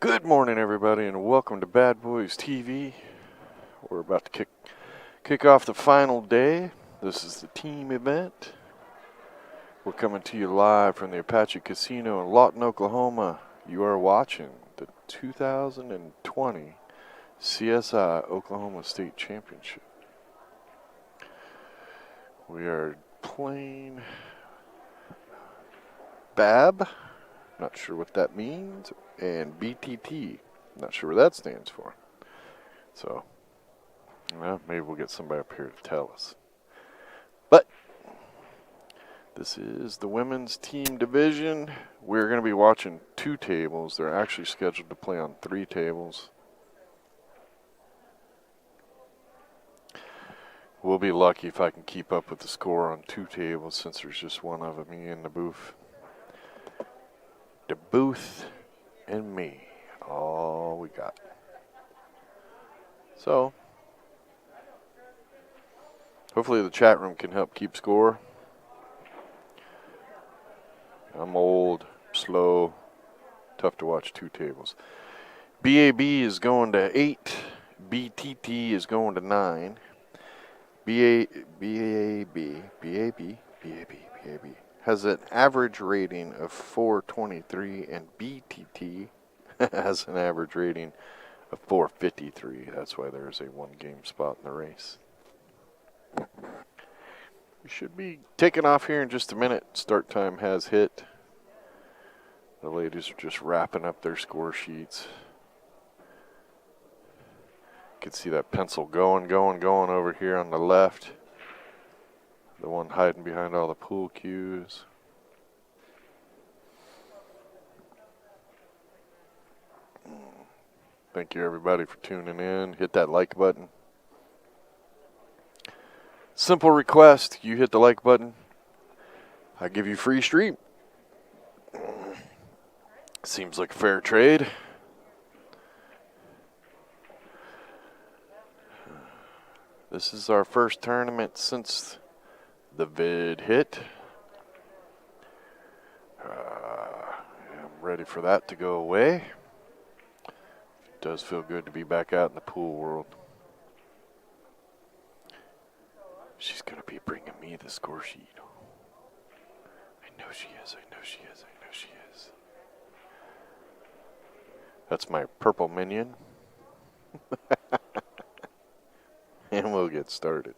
Good morning, everybody, and welcome to Bad Boys TV. We're about to kick off the final day. This is the team event. We're coming to you live from the Apache Casino in Lawton, Oklahoma. You are watching the 2020 CSI Oklahoma State Championship. We are playing BAB. Not sure what that means. And BTT. Not sure what that stands for. So, well, maybe we'll get somebody up here to tell us. But this is the women's team division. We're going to be watching 2 tables. They're actually scheduled to play on 3 tables. We'll be lucky if I can keep up with the score on 2 tables since there's just one of me in the booth. The booth and me. All we got. So, hopefully the chat room can help keep score. I'm old, slow, tough to watch 2 tables. BAB is going to 8. BTT is going to 9. BAB has an average rating of 423, and BTT has an average rating of 453. That's why there's a 1-game spot in the race. We should be taking off here in just a minute. Start time has hit. The ladies are just wrapping up their score sheets. You can see that pencil going over here on the left. The one hiding behind all the pool cues. Thank you, everybody, for tuning in. Hit that like button. Simple request. You hit the like button, I give you free stream. Seems like fair trade. This is our first tournament since the vid hit. I'm ready for that to go away. It does feel good to be back out in the pool world. She's going to be bringing me the score sheet. I know she is. That's my purple minion. And we'll get started.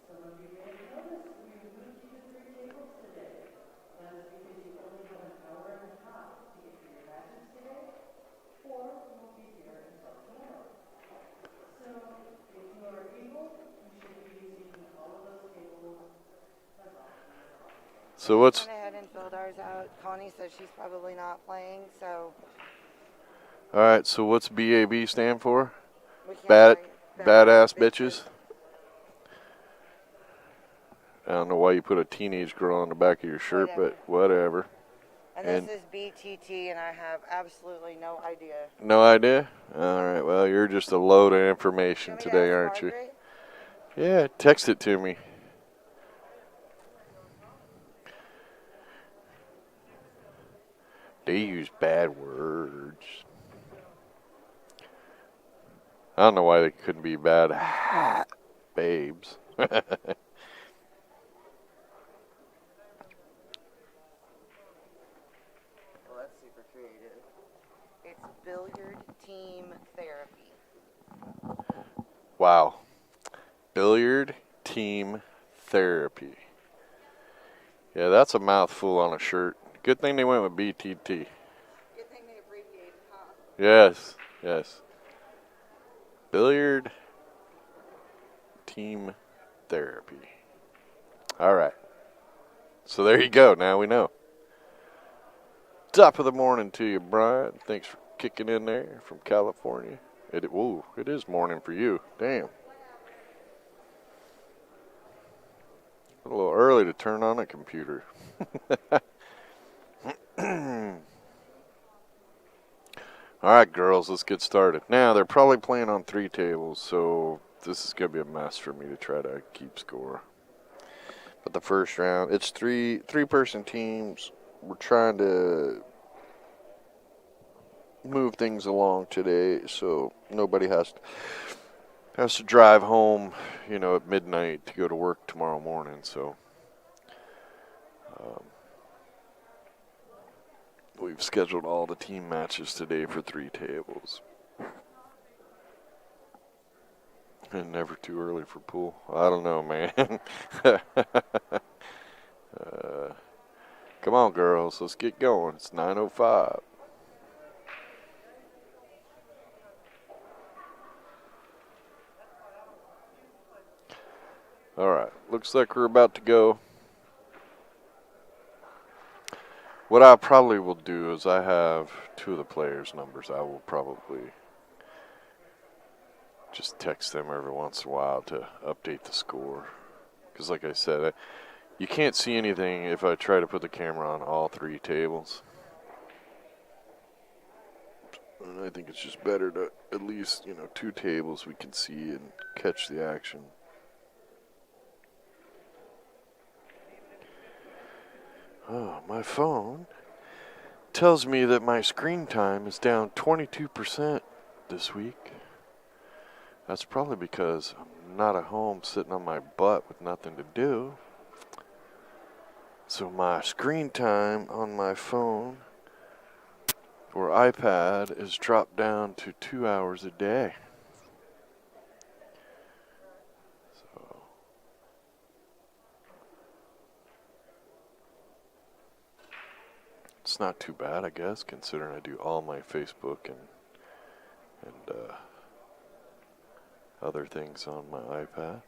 So what's... went ahead and filled ours out. Connie says she's probably not playing, so... Alright, so what's BAB stand for? Badass Bitches? I don't know why you put a teenage girl on the back of your shirt, but whatever. And this is BTT, and I have absolutely no idea. No idea? Alright, well, you're just a load of information today, aren't you? Yeah, text it to me. They use bad words. I don't know why they couldn't be bad babes. Well, that's super creative. It's billiard team therapy. Wow. Billiard team therapy. Yeah, that's a mouthful on a shirt. Good thing they went with BTT. Good thing they abbreviated, huh? Yes. Billiard team therapy. All right. So there you go. Now we know. Top of the morning to you, Brian. Thanks for kicking in there from California. It is morning for you. Damn. A little early to turn on a computer. All right, girls, let's get started. Now, they're probably playing on 3 tables, so this is going to be a mess for me to try to keep score. But the first round, it's three-person teams. We're trying to move things along today, so nobody has to drive home, at midnight to go to work tomorrow morning. So we've scheduled all the team matches today for 3 tables. And never too early for pool. I don't know, man. Come on, girls. Let's get going. It's 9:05. All right. Looks like we're about to go. What I probably will do is I have 2 of the players' numbers. I will probably just text them every once in a while to update the score. Because like I said, you can't see anything if I try to put the camera on all 3 tables. And I think it's just better to at least, 2 tables we can see and catch the action. Oh, my phone tells me that my screen time is down 22% this week. That's probably because I'm not at home sitting on my butt with nothing to do. So my screen time on my phone or iPad is dropped down to 2 hours a day. So it's not too bad, I guess, considering I do all my Facebook and other things on my iPad.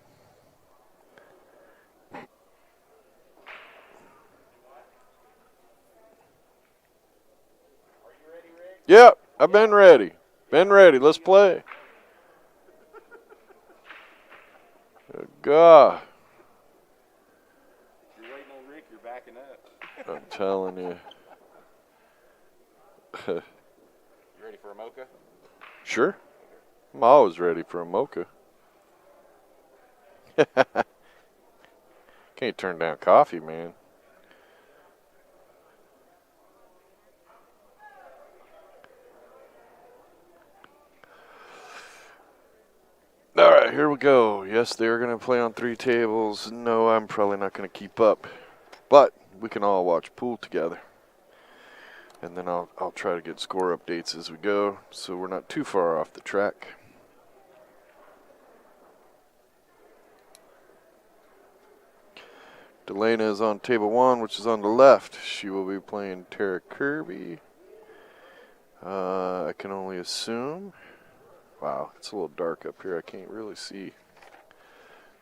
Yep, I've been ready. Been ready. Let's play. Good God. You're waiting on Rick, you're backing up. I'm telling you. You ready for a mocha? Sure. I'm always ready for a mocha. Can't turn down coffee, man. All right, here we go. Yes, they're going to play on 3 tables. No, I'm probably not going to keep up. But we can all watch pool together. And then I'll try to get score updates as we go, so we're not too far off the track. Delana is on table 1, which is on the left. She will be playing Tara Kirby. I can only assume. Wow, it's a little dark up here. I can't really see.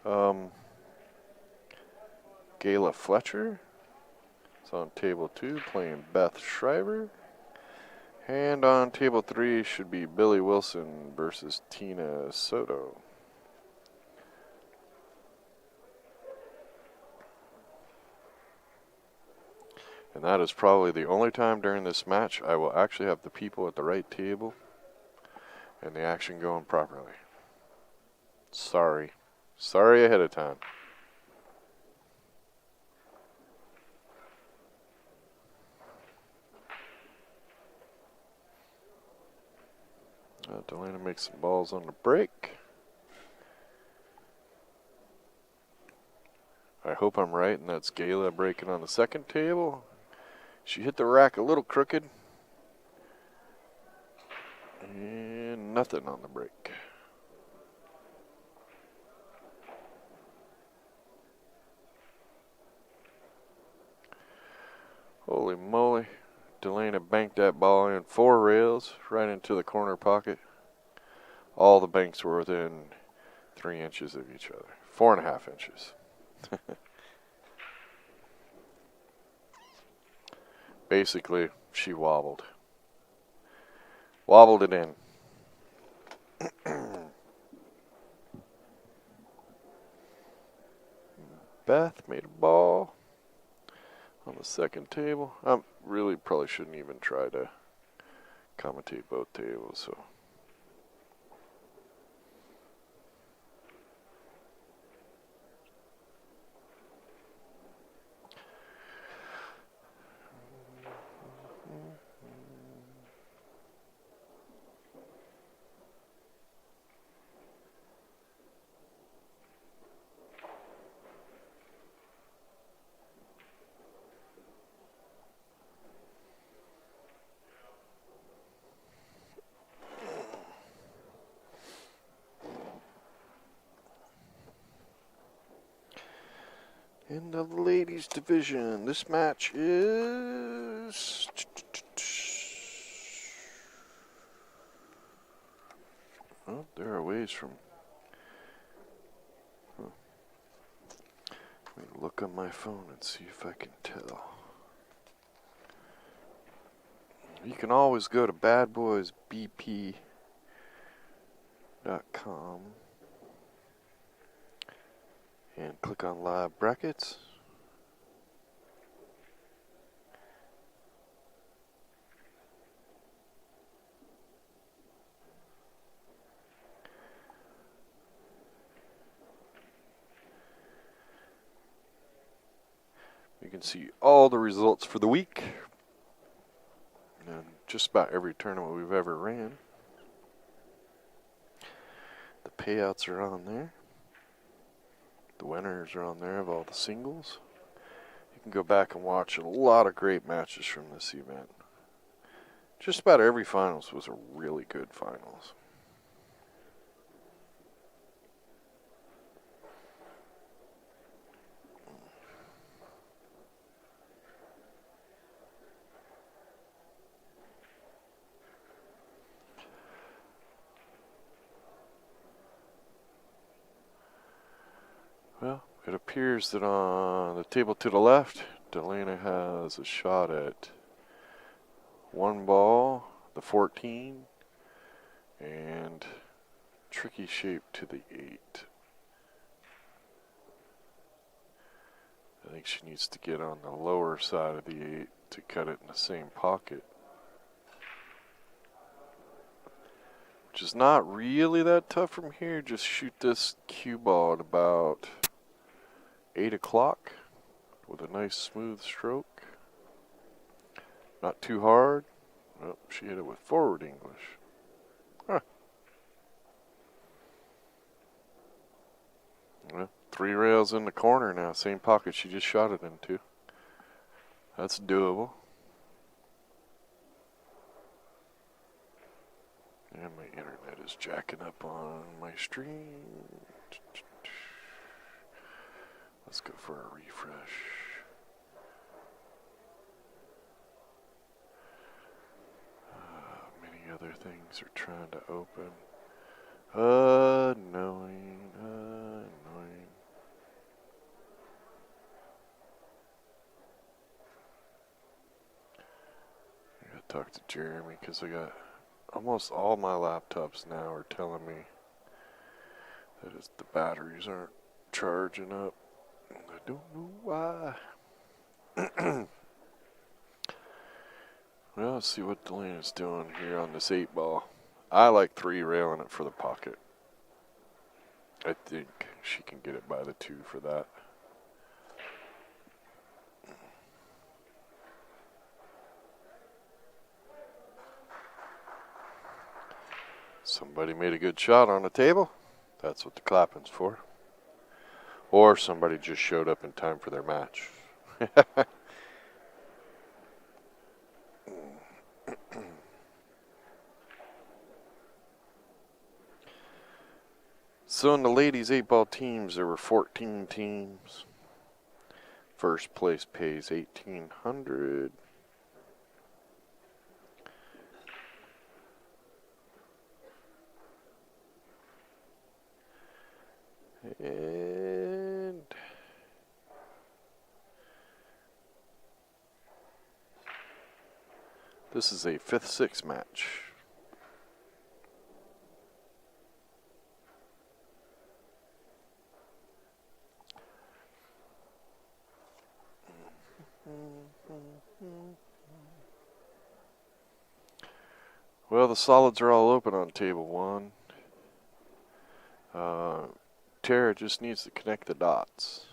Gayla Fletcher is on table 2 playing Beth Shriver. And on table 3 should be Billy Wilson versus Tina Soto. And that is probably the only time during this match I will actually have the people at the right table and the action going properly. Sorry. Sorry ahead of time. Delana makes some balls on the break. I hope I'm right, and that's Gayla breaking on the second table. She hit the rack a little crooked. And nothing on the break. Holy moly. Delana banked that ball in 4 rails right into the corner pocket. All the banks were within 3 inches of each other. 4.5 inches. Basically, she wobbled. Wobbled it in. Beth made a ball on the second table. I really probably shouldn't even try to commentate both tables, so. In the ladies division, this match is well, they're a ways from. Huh. Let me look on my phone and see if I can tell. You can always go to badboysbp.com and click on live brackets. You can see all the results for the week and just about every tournament we've ever ran. The payouts are on there. The winners are on there of all the singles. You can go back and watch a lot of great matches from this event. Just about every finals was a really good finals. Well, it appears that on the table to the left, Delana has a shot at 1 ball, the 14, and tricky shape to the 8. I think she needs to get on the lower side of the 8 to cut it in the same pocket. Which is not really that tough from here. Just shoot this cue ball at about 8 o'clock with a nice smooth stroke. Not too hard. Oh, she hit it with forward English. Huh. Well, 3 rails in the corner now. Same pocket she just shot it into. That's doable. And my internet is jacking up on my stream. Let's go for a refresh. Many other things are trying to open. Annoying. I gotta talk to Jeremy because I got almost all my laptops now are telling me that the batteries aren't charging up. I don't know why. Well, let's see what Delana's doing here on this 8 ball. I like 3 railing it for the pocket. I think she can get it by the 2 for that. Somebody made a good shot on the table. That's what the clapping's for. Or somebody just showed up in time for their match. So in the ladies 8-ball teams, there were 14 teams. First place pays $1,800. And this is a 5th-6 match. Well, the solids are all open on table 1. Tara just needs to connect the dots.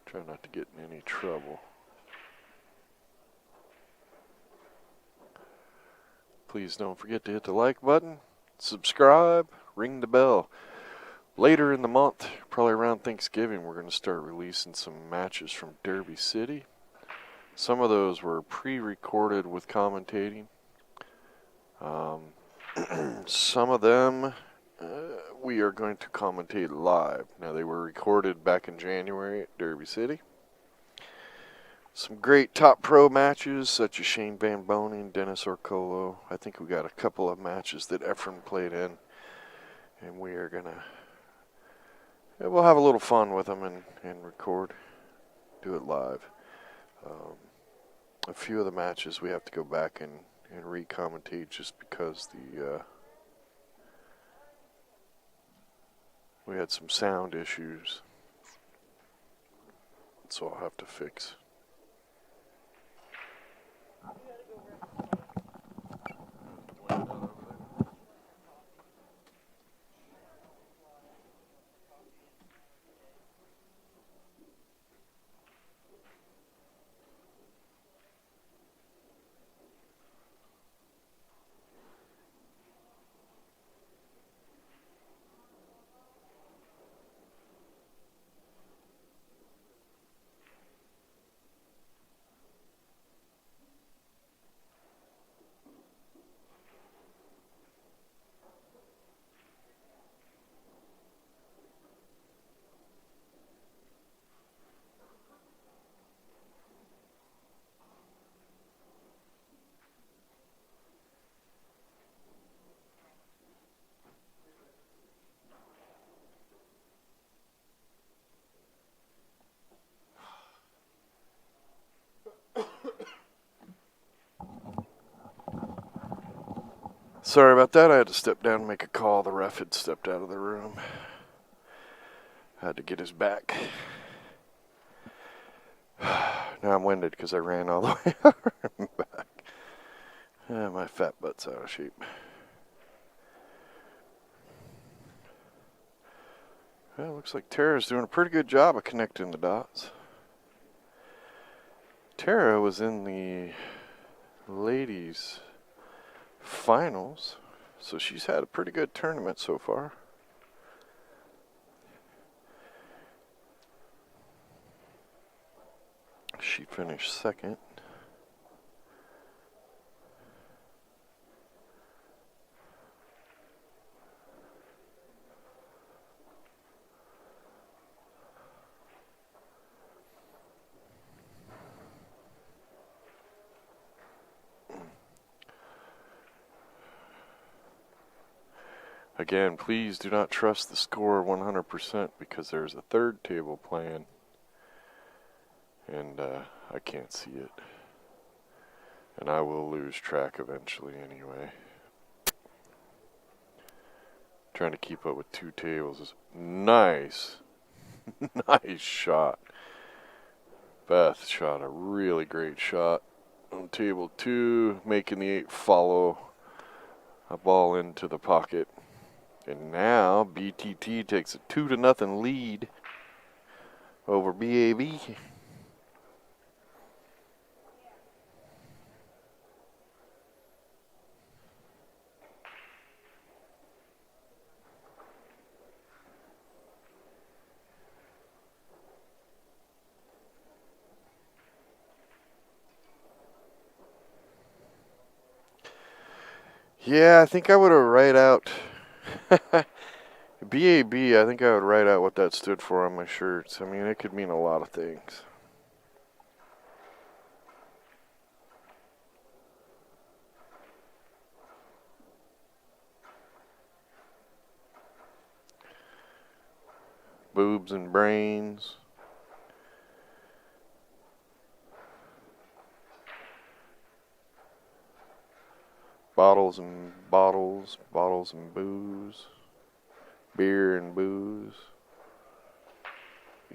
Try not to get in any trouble. Please don't forget to hit the like button, subscribe, ring the bell. Later in the month, probably around Thanksgiving, we're going to start releasing some matches from Derby City. Some of those were pre-recorded with commentating. Some of them we are going to commentate live. Now, they were recorded back in January at Derby City. Some great top pro matches, such as Shane Van Boning, Dennis Orcolo. I think we got a couple of matches that Ephraim played in, and we are gonna. We'll have a little fun with them and record, do it live. A few of the matches we have to go back and re-commentate just because we had some sound issues, so I'll have to fix. Sorry about that. I had to step down and make a call. The ref had stepped out of the room. I had to get his back. Now I'm winded because I ran all the way over and back. My fat butt's out of shape. Well, looks like Tara's doing a pretty good job of connecting the dots. Tara was in the ladies' finals, so she's had a pretty good tournament so far. She finished second. Again, please do not trust the score 100% because there's a third table playing and I can't see it. And I will lose track eventually anyway. Trying to keep up with two tables is nice. Nice shot. Beth shot a really great shot on table 2, making the 8 follow a ball into the pocket. And now BTT takes a 2-0 lead over BAB. Yeah, I think I would have write out BAB. I think I would write out what that stood for on my shirts. I mean, it could mean a lot of things. Boobs and brains. Bottles and bottles, bottles and booze. Beer and booze.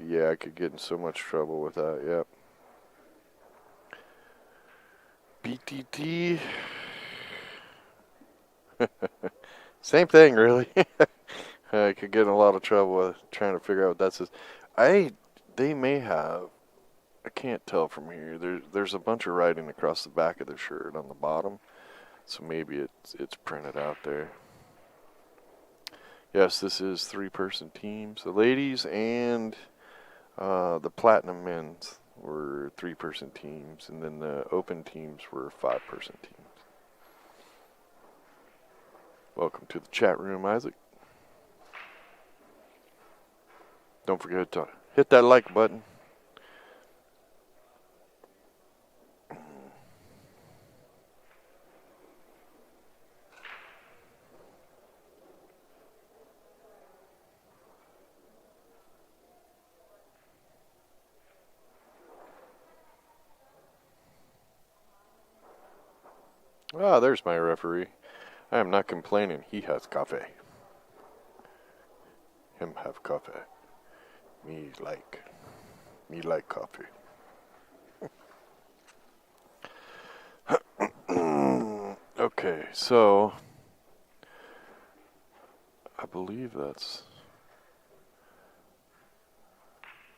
Yeah, I could get in so much trouble with that, yep. BTT. Same thing, really. I could get in a lot of trouble with trying to figure out what that says. They may have, I can't tell from here. There's a bunch of writing across the back of the shirt on the bottom. So maybe it's printed out there. Yes, this is 3-person teams. The ladies and the platinum men's were 3-person teams, and then the open teams were 5-person teams. Welcome to the chat room, Isaac. Don't forget to hit that like button. Ah, there's my referee. I am not complaining. He has coffee. Him have coffee. Me like coffee. Okay, so I believe that's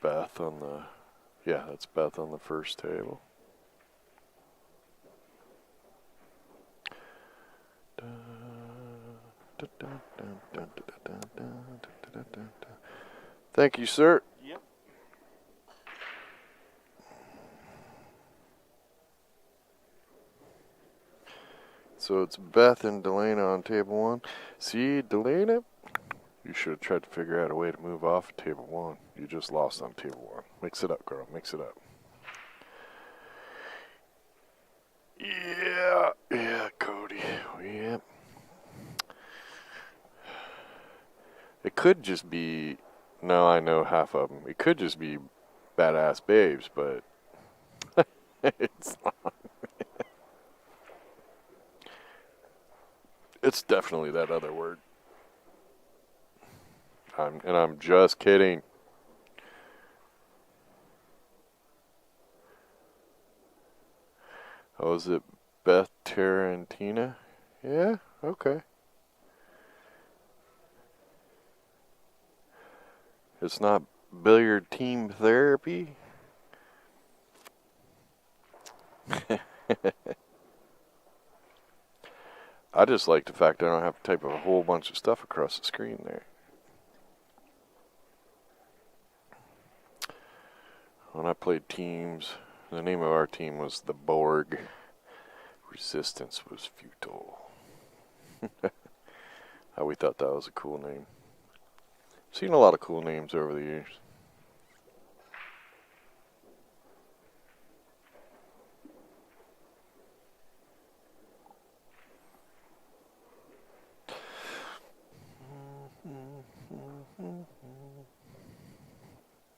Beth on the, yeah, that's Beth on the first table. Thank you, sir. Yep. So it's Beth and Delana on table one. See, Delana, you should have tried to figure out a way to move off of table one. You just lost on table one. Mix it up, girl. Mix it up. Yeah, Cody. Yep. It could just be, no, I know half of them. It could just be badass babes, but it's not. It's definitely that other word. I'm just kidding. Oh, is it Beth Tarantina? Yeah, okay. It's not billiard team therapy? I just like the fact I don't have to type a whole bunch of stuff across the screen there. When I played teams, the name of our team was the Borg. Resistance was futile. We thought that was a cool name. Seen a lot of cool names over the years.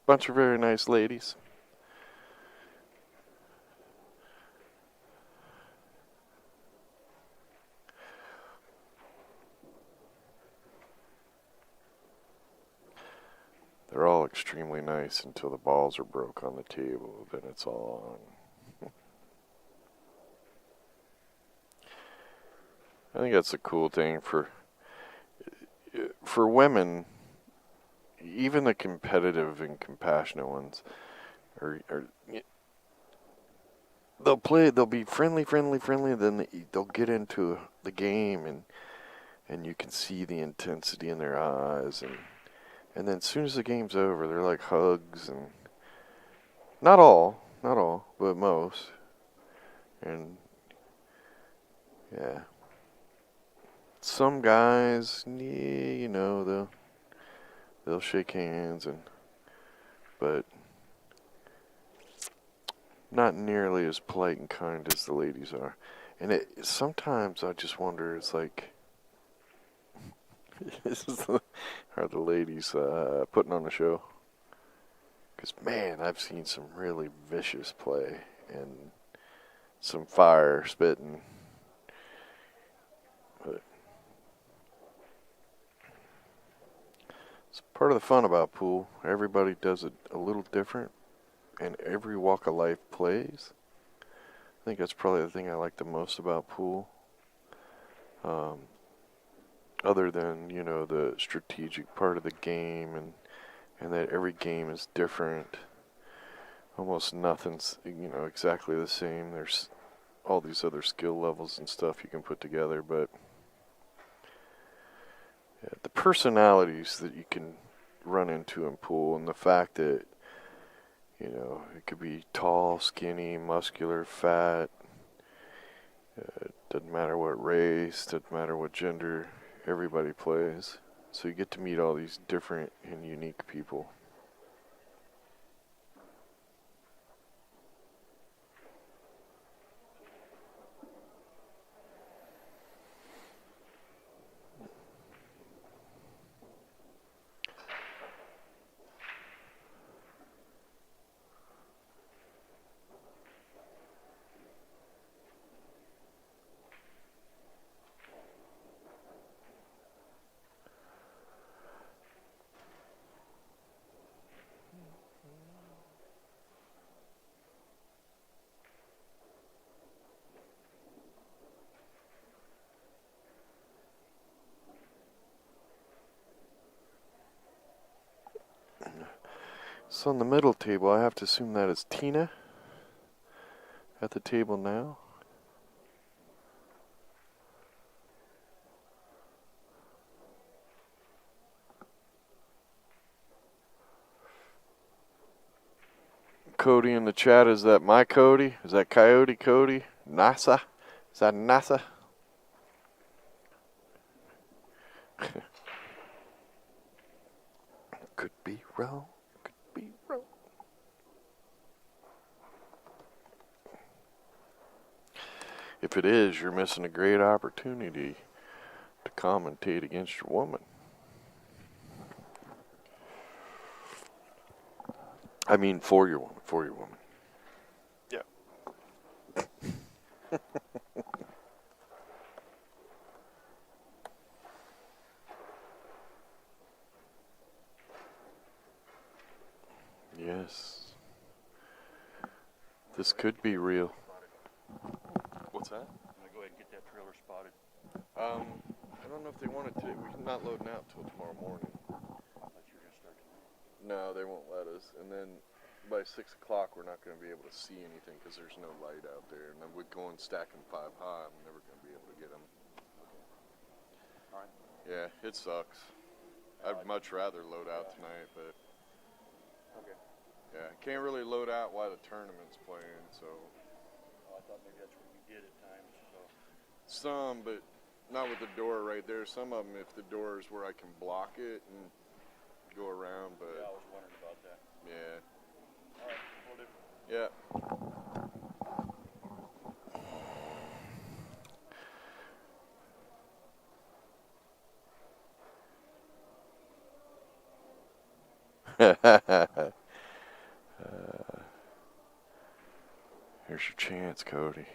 Bunch of very nice ladies. They're all extremely nice until the balls are broke on the table. Then it's all on. I think that's a cool thing for women. Even the competitive and compassionate ones are they'll play. They'll be friendly. Then they'll get into the game, and you can see the intensity in their eyes, and then as soon as the game's over, they're like hugs, and not all, but most, and yeah. Some guys, yeah, they'll shake hands, but not nearly as polite and kind as the ladies are. And sometimes I just wonder, it's like, are the ladies putting on a show? Because, man, I've seen some really vicious play and some fire spitting. But it's part of the fun about pool. Everybody does it a little different, and every walk of life plays. I think that's probably the thing I like the most about pool. Other than, the strategic part of the game, and that every game is different. Almost nothing's, exactly the same. There's all these other skill levels and stuff you can put together, but yeah, the personalities that you can run into in pool, and the fact that, it could be tall, skinny, muscular, fat. Doesn't matter what race, doesn't matter what gender, everybody plays. So you get to meet all these different and unique people. else on the middle table? I have to assume that is Tina at the table now. Cody in the chat, is that my Cody? Is that Coyote Cody? NASA? Is that NASA? Could be wrong. Could be wrong. If it is, you're missing a great opportunity to commentate against your woman. I mean, for your woman. For your woman. Yeah. Yes. This could be real. What's that? I'm gonna go ahead and get that trailer spotted. I don't know if they wanted to. We're not loading out till tomorrow morning. I thought you were gonna start tonight. No, they won't let us. And then by 6 o'clock, we're not going to be able to see anything because there's no light out there. And then with going stacking 5 high, I'm never going to be able to get them. All right. Yeah, it sucks. I'd much rather load out tonight, but Okay. yeah, can't really load out while the tournament's playing. So Oh, I thought maybe that's what you did at times. So. some, but not with the door right there. Some of them, if the door is where I can block it and go around, but Yeah, I was wondering about that. yeah. All right, we'll do. Yeah. Here's your chance, Cody.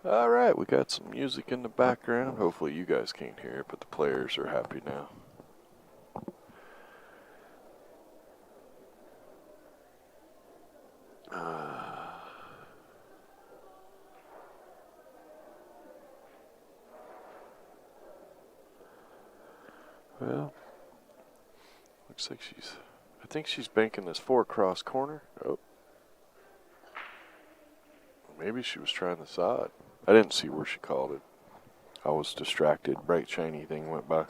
All right, we got some music in the background. Hopefully you guys can't hear it, but the players are happy now. Well, looks like I think she's banking this 4 cross corner. Oh. Maybe she was trying the side. I didn't see where she called it. I was distracted. Bright shiny thing went by.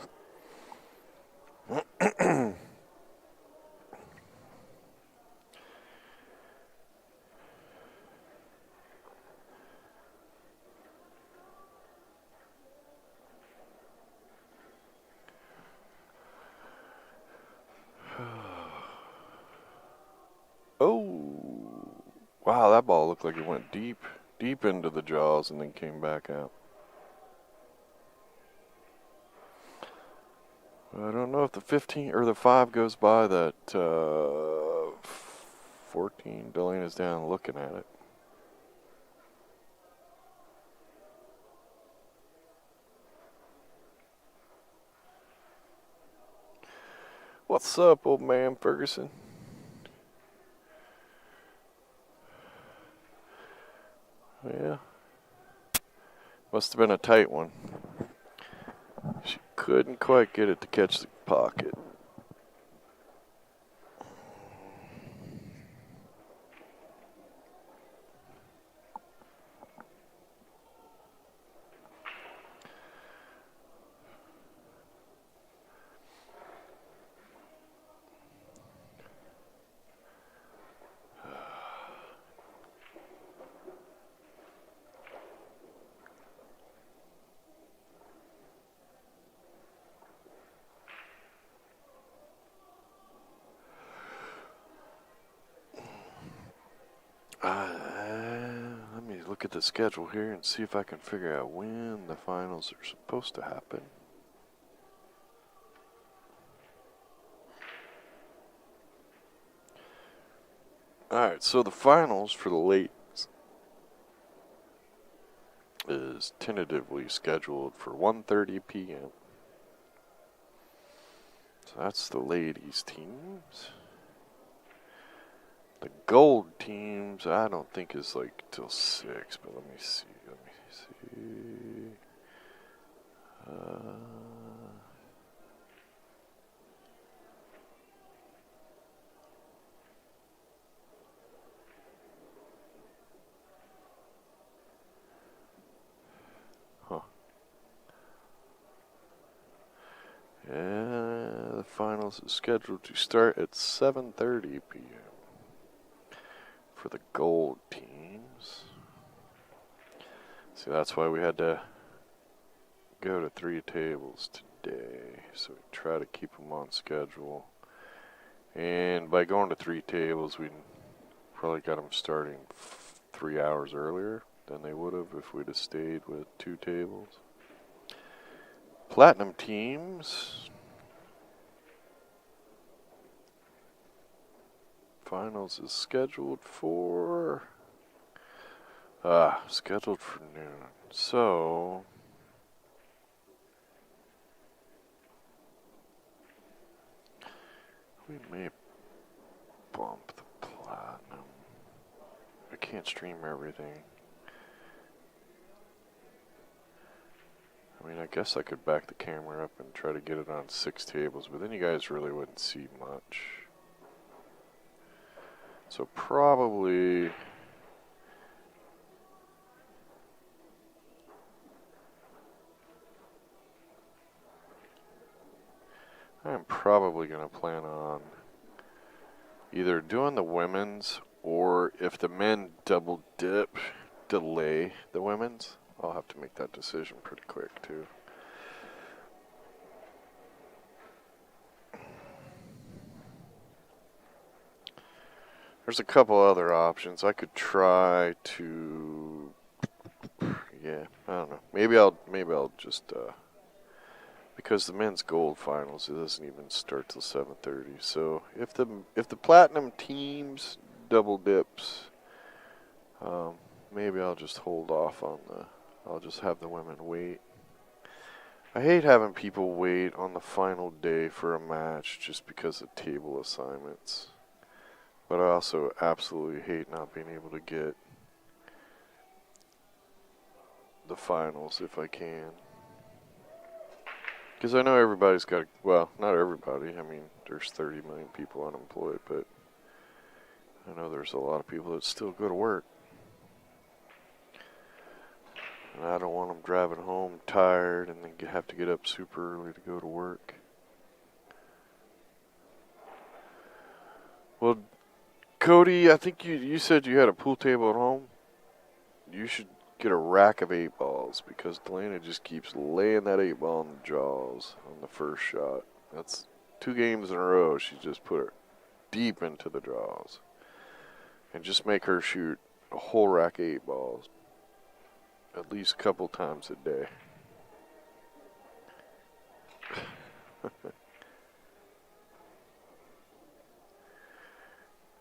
Oh, wow, that ball looked like it went deep into the jaws and then came back out. I don't know if the 15 or the 5 goes by that 14. Delena's down looking at it. What's up, old man Ferguson? Yeah. Must have been a tight one. She couldn't quite get it to catch the pocket. Let me look at the schedule here and see if I can figure out when the finals are supposed to happen. Alright, so the finals for the ladies is tentatively scheduled for 1:30 p.m. So that's the ladies' teams. The gold teams, I don't think is like till 6, but let me see. Huh. Yeah, the finals is scheduled to start at 7:30 p.m. for the gold teams. See, that's why we had to go to 3 tables today, so we try to keep them on schedule. And by going to 3 tables, we probably got them starting 3 hours earlier than they would have if we'd have stayed with 2 tables. Platinum teams. Finals is scheduled for noon. So we may bump the platinum. I can't stream everything. I mean, I guess I could back the camera up and try to get it on 6 tables, but then you guys really wouldn't see much. So probably I'm probably going to plan on either doing the women's, or if the men double dip, delay the women's. I'll have to make that decision pretty quick too. There's a couple other options. I could try to, yeah, I don't know. Maybe I'll just because the men's gold finals, it doesn't even start till 7:30. So if the platinum teams double dips, maybe I'll just hold off on I'll just have the women wait. I hate having people wait on the final day for a match just because of table assignments. But I also absolutely hate not being able to get the finals if I can. Because I know everybody's got, well, not everybody. I mean, there's 30 million people unemployed, but I know there's a lot of people that still go to work. And I don't want them driving home tired and then have to get up super early to go to work. Well, Cody, I think you said you had a pool table at home. You should get a rack of 8 balls because Delana just keeps laying that 8 ball in the jaws on the first shot. That's 2 games in a row. She just put it deep into the jaws. And just make her shoot a whole rack of 8 balls at least a couple times a day.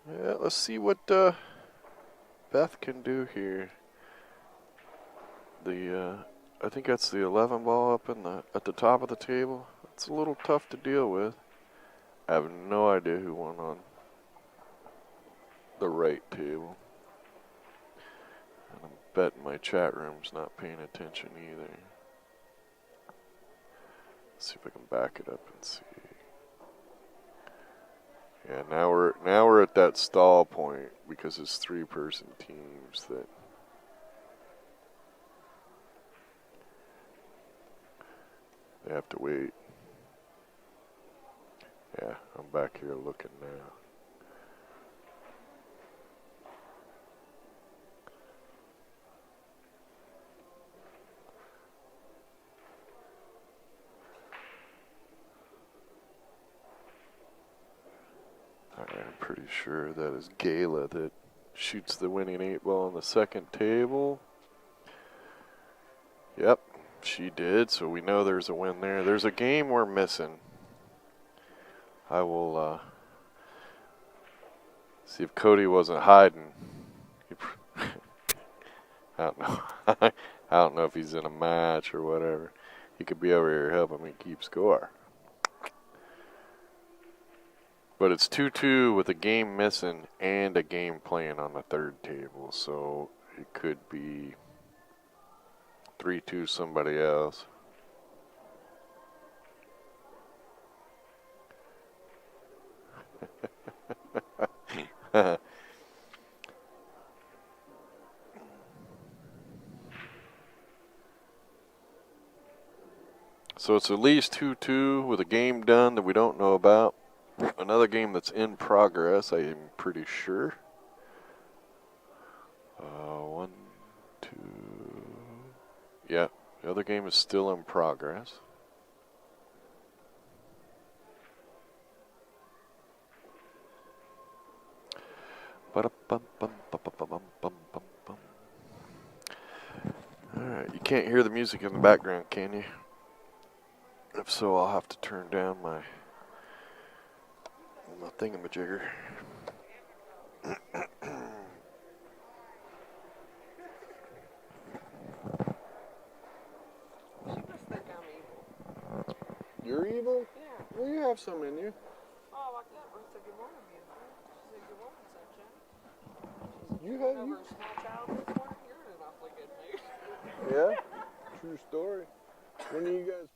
Yeah, let's see what Beth can do here. I think that's the 11 ball up at the top of the table. It's a little tough to deal with. I have no idea who won on the right table. And I'm betting my chat room's not paying attention either. Let's see if I can back it up and see. Yeah, now we're at that stall point because it's 3-person teams that they have to wait. Yeah, I'm back here looking now. I'm pretty sure that is Gala that shoots the winning 8 ball on the second table. Yep, she did, so we know there's a win there. There's a game we're missing. I will see if Cody wasn't hiding. I don't know. I don't know if he's in a match or whatever. He could be over here helping me keep score. But it's 2-2 with a game missing and a game playing on the third table, so it could be 3-2 somebody else. So it's at least 2-2 with a game done that we don't know about. Another game that's in progress, I am pretty sure. 1, 2. Yeah, the other game is still in progress. Alright, you can't hear the music in the background, can you? If so, I'll have to turn down my thingamajigger. She must think I'm evil. You're evil? Yeah. Well, you have some in you. Oh, like that. Well, it's a good morning, beautiful. She said, good morning, sunshine. She said, You you have went you. over a small child this morning? You're in an awfully good mood. Yeah? True story. When are you guys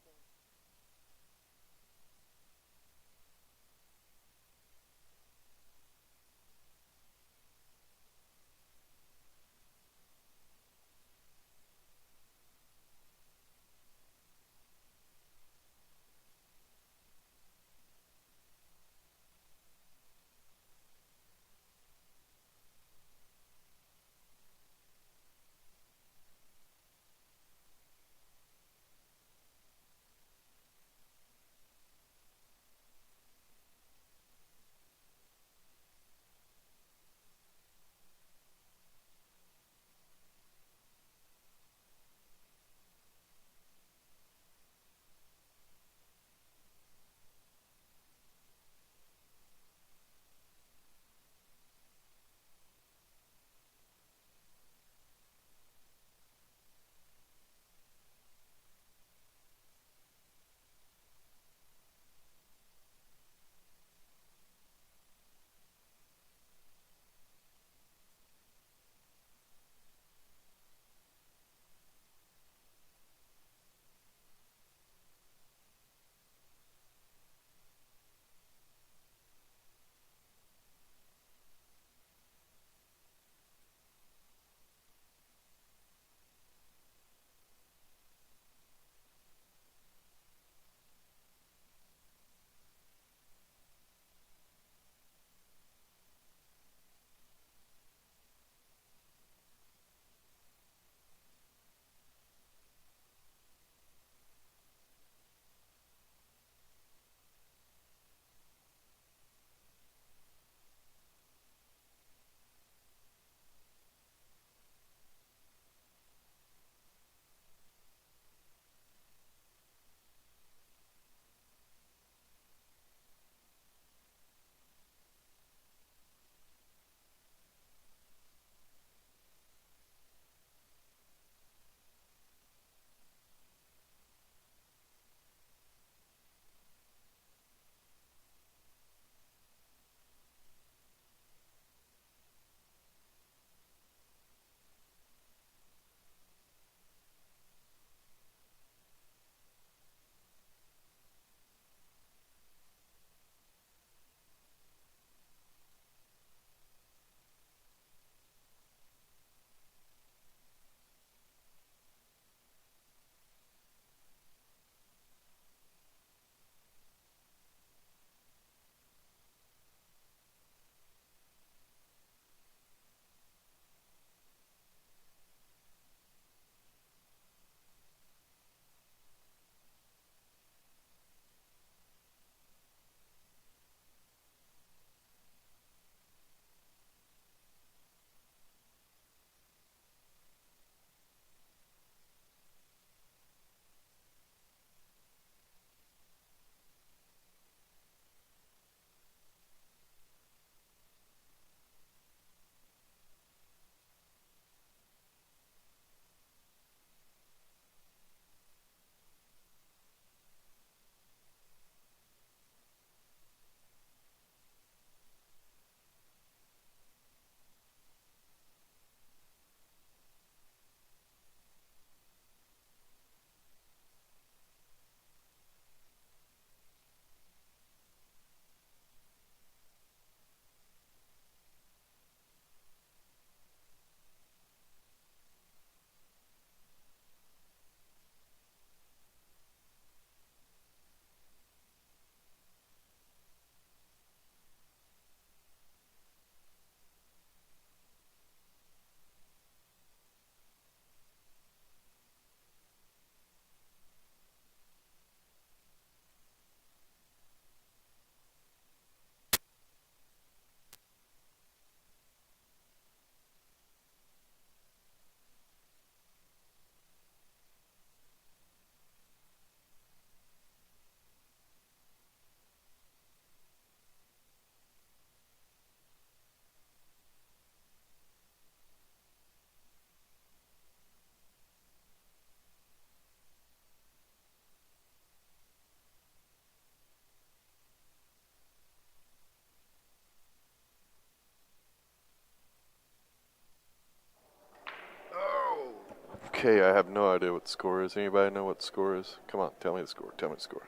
Okay, I have no idea what the score is. Anybody know what the score is? Come on, tell me the score. Tell me the score.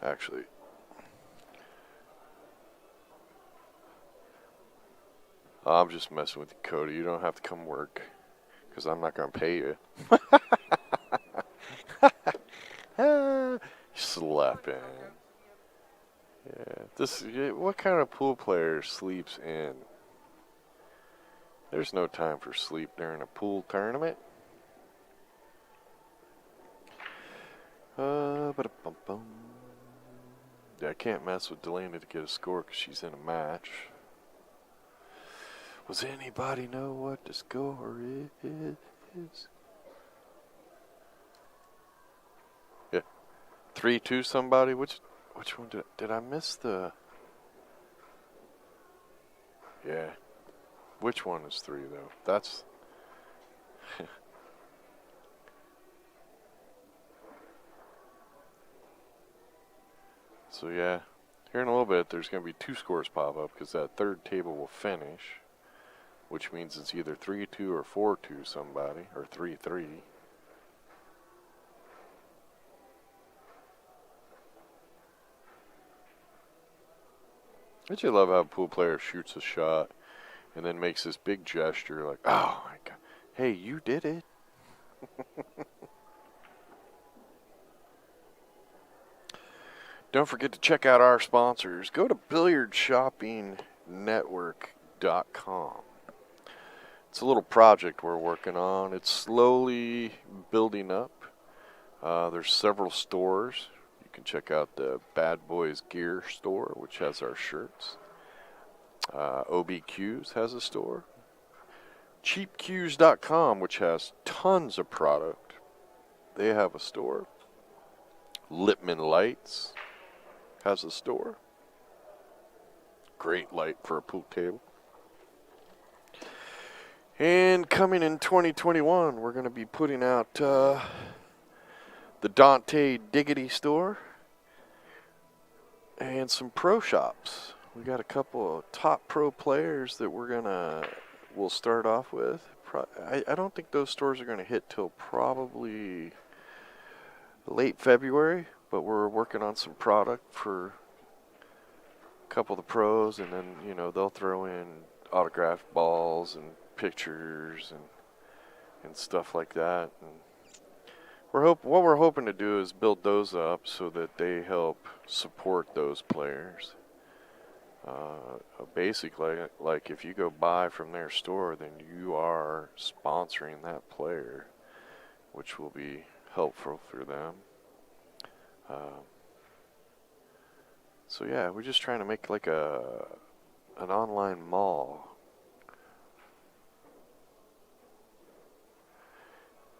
Actually, I'm just messing with you, Cody. You don't have to come work, because I'm not going to pay you. Slapping. Yeah. What kind of pool player sleeps in? There's no time for sleep during a pool tournament. Ba-da-bum-bum. Yeah, I can't mess with Delaney to get a score because she's in a match. Does anybody know what the score is? Yeah, 3-2 somebody. Which one did I miss the? Yeah, which one is 3 though? That's. So yeah, here in a little bit there's going to be 2 scores pop up because that third table will finish, which means it's either 3-2 or 4-2 somebody, or 3-3. Don't you love how a pool player shoots a shot and then makes this big gesture like, oh my god, hey, you did it. Don't forget to check out our sponsors. Go to billiardshoppingnetwork.com. It's a little project we're working on. It's slowly building up. There's several stores. You can check out the Bad Boys Gear store, which has our shirts. OBQs has a store. CheapQs.com, which has tons of product. They have a store. Lippman Lights has a store. Great light for a pool table. And coming in 2021, we're going to be putting out the Dante Diggity store and some pro shops. We got a couple of top pro players that we'll start off with. I don't think those stores are going to hit till probably late February, but we're working on some product for a couple of the pros, and then they'll throw in autographed balls and pictures and stuff like that. And what we're hoping to do is build those up so that they help support those players. Basically, like if you go buy from their store, then you are sponsoring that player, which will be helpful for them. So yeah, we're just trying to make like an online mall.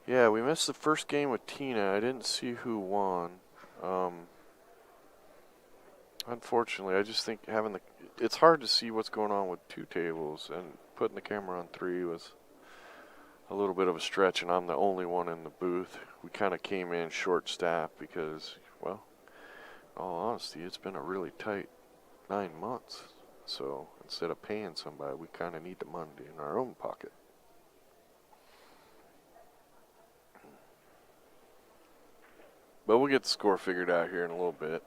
Yeah, we missed the first game with Tina. I didn't see who won. Unfortunately, I just think it's hard to see what's going on with 2 tables, and putting the camera on 3 was a little bit of a stretch, and I'm the only one in the booth. We kind of came in short-staffed because, well, in all honesty, it's been a really tight 9 months. So instead of paying somebody, we kind of need the money in our own pocket. But we'll get the score figured out here in a little bit.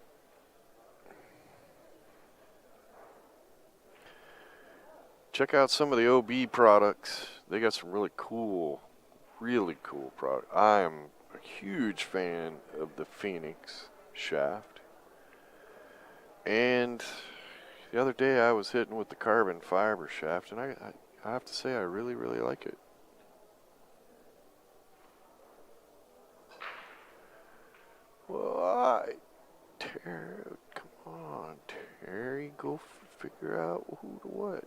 Check out some of the OB products. They got some really cool products. I am a huge fan of the Phoenix shaft. And the other day I was hitting with the carbon fiber shaft, and I have to say I really like it. Why? Terry, come on, Terry, go figure out who to what.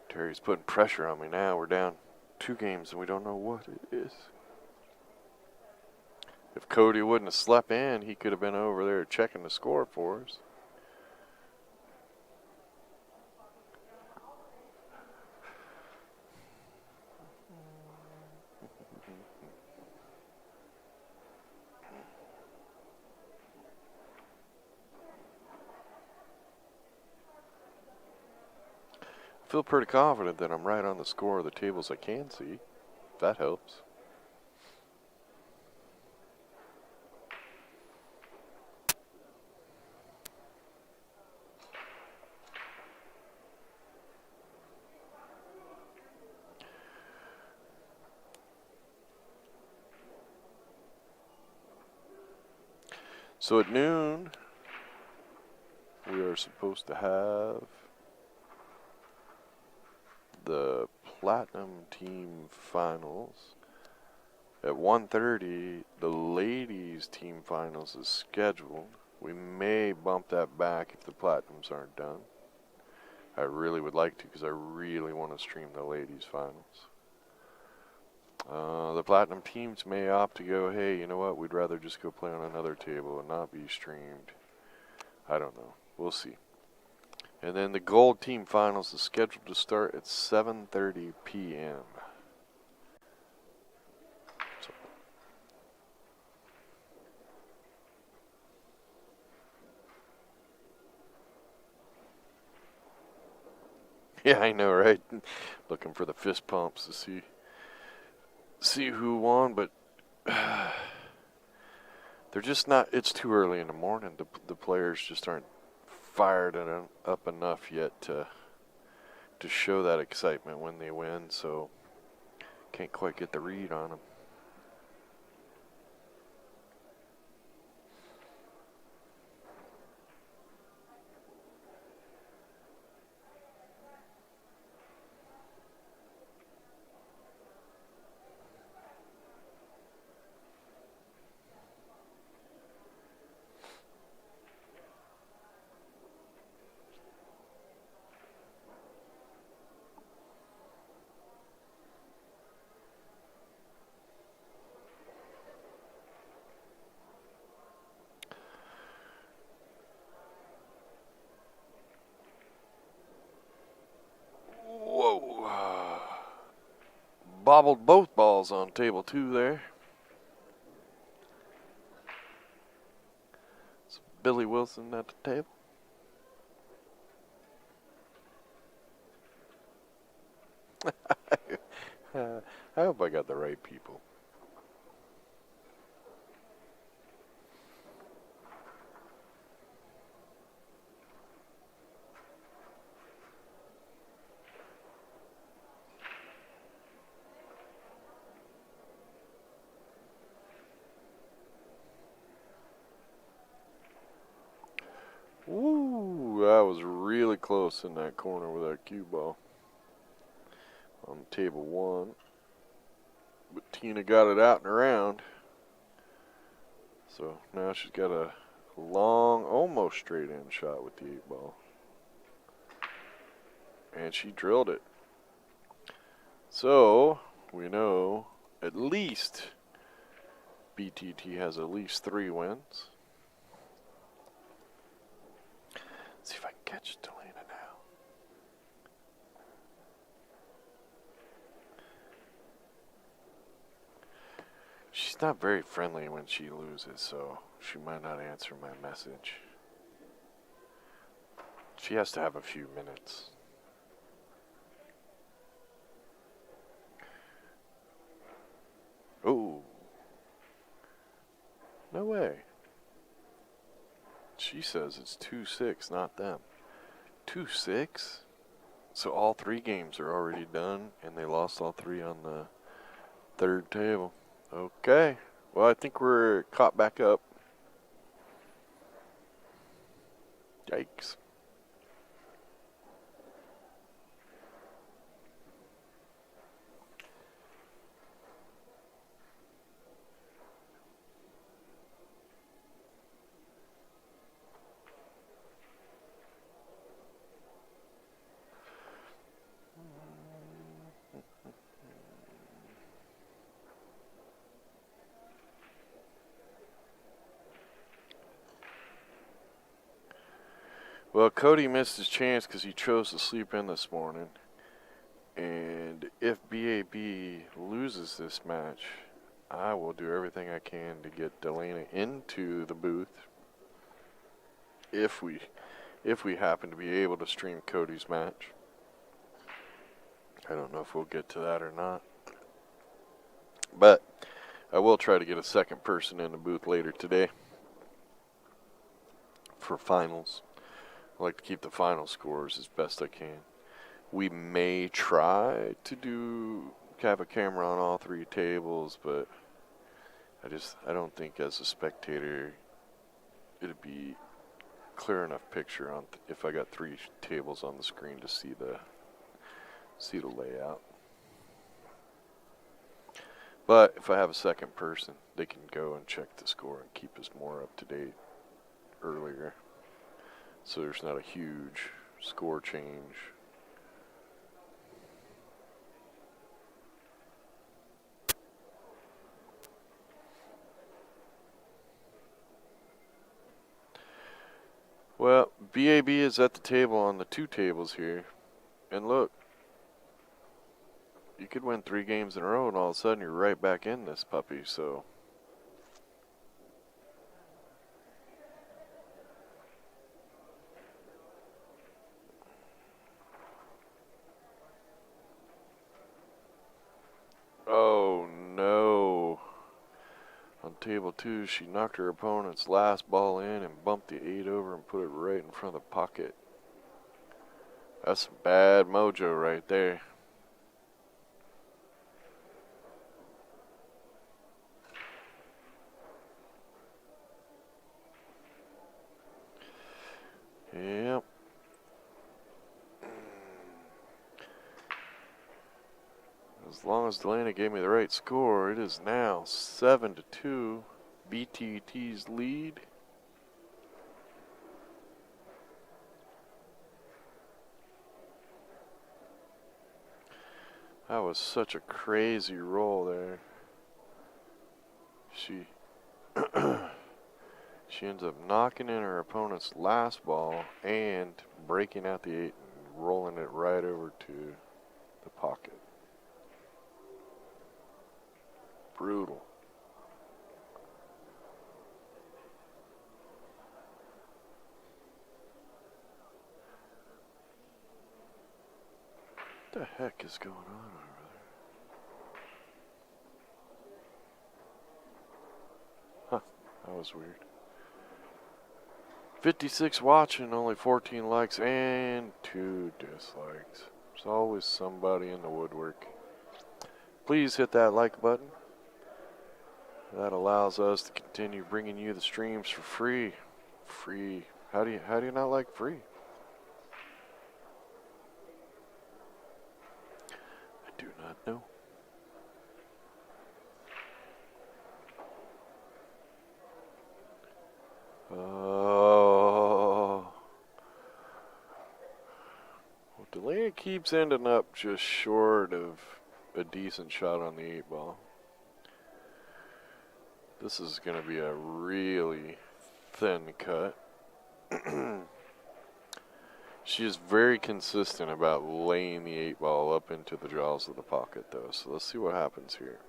Terry's putting pressure on me now. We're down 2 games and we don't know what it is. If Cody wouldn't have slept in, he could have been over there checking the score for us. feel pretty confident that I'm right on the score of the tables I can see. If that helps. So at noon, we are supposed to have the Platinum Team Finals. At 1:30, the Ladies Team Finals is scheduled. We may bump that back if the Platinums aren't done. I really would like to because I really want to stream the Ladies Finals. The Platinum teams may opt to go, hey, you know what, we'd rather just go play on another table and not be streamed. I don't know. We'll see. And then the Gold Team Finals is scheduled to start at 7:30 p.m. So. Yeah, I know, right? Looking for the fist pumps to see who won, but they're just not. It's too early in the morning. The players just aren't fired up enough yet to show that excitement when they win. So can't quite get the read on them. Whoa. Bobbled both balls on table 2 there. It's Billy Wilson at the table. I hope I got the right people. Ooh, that was really close in that corner with that cue ball on table 1. But Tina got it out and around. So now she's got a long, almost straight in shot with the 8 ball. And she drilled it. So we know at least BTT has at least 3 wins. Let's see if I can catch Delana now. She's not very friendly when she loses, so she might not answer my message. She has to have a few minutes. Oh. No way. She says it's 2-6, not them. 2-6? So all 3 games are already done, and they lost all 3 on the 3rd table. Okay. Well, I think we're caught back up. Yikes. Well, Cody missed his chance because he chose to sleep in this morning. And if BAB loses this match, I will do everything I can to get Delana into the booth. If we happen to be able to stream Cody's match. I don't know if we'll get to that or not. But I will try to get a second person in the booth later today for finals. I like to keep the final scores as best I can. We may try to have a camera on all three tables, but I don't think as a spectator it'd be clear enough picture on if I got three tables on the screen to see the layout. But if I have a second person, they can go and check the score and keep us more up to date earlier. So there's not a huge score change. Well, BAB is at the table on the two tables here. And look, you could win 3 games in a row and all of a sudden you're right back in this puppy, so. Oh no. On table 2, she knocked her opponent's last ball in and bumped the 8 over and put it right in front of the pocket. That's some bad mojo right there. Yep. As long as Delana gave me the right score, it is now 7-2. BTT's lead. That was such a crazy roll there. She ends up knocking in her opponent's last ball and breaking out the 8 and rolling it right over to the pocket. Brutal. What the heck is going on over there? Huh, that was weird. 56 watching, only 14 likes and 2 dislikes. There's always somebody in the woodwork. Please hit that like button. That allows us to continue bringing you the streams for free. Free. How do you not like free? I do not know. Oh. Well, Delaney keeps ending up just short of a decent shot on the 8 ball. This is going to be a really thin cut. She is very consistent about laying the 8 ball up into the jaws of the pocket, though. So let's see what happens here.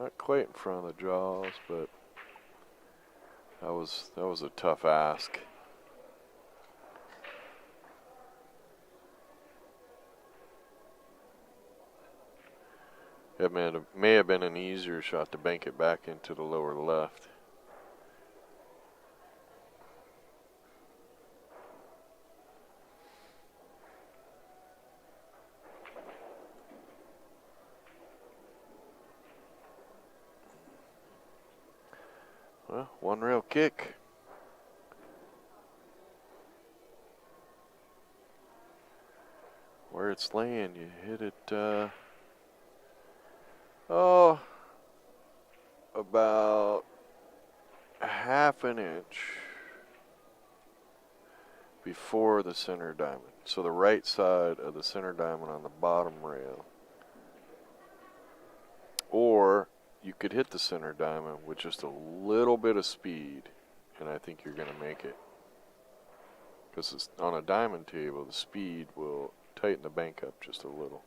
Not quite in front of the jaws, but that was a tough ask. It may have been an easier shot to bank it back into the lower left. Well, one rail kick. Where it's laying, you hit it, about a half an inch before the center diamond. So the right side of the center diamond on the bottom rail. Or you could hit the center diamond with just a little bit of speed, and I think you're going to make it. because it's on a diamond table, the speed will tighten the bank up just a little.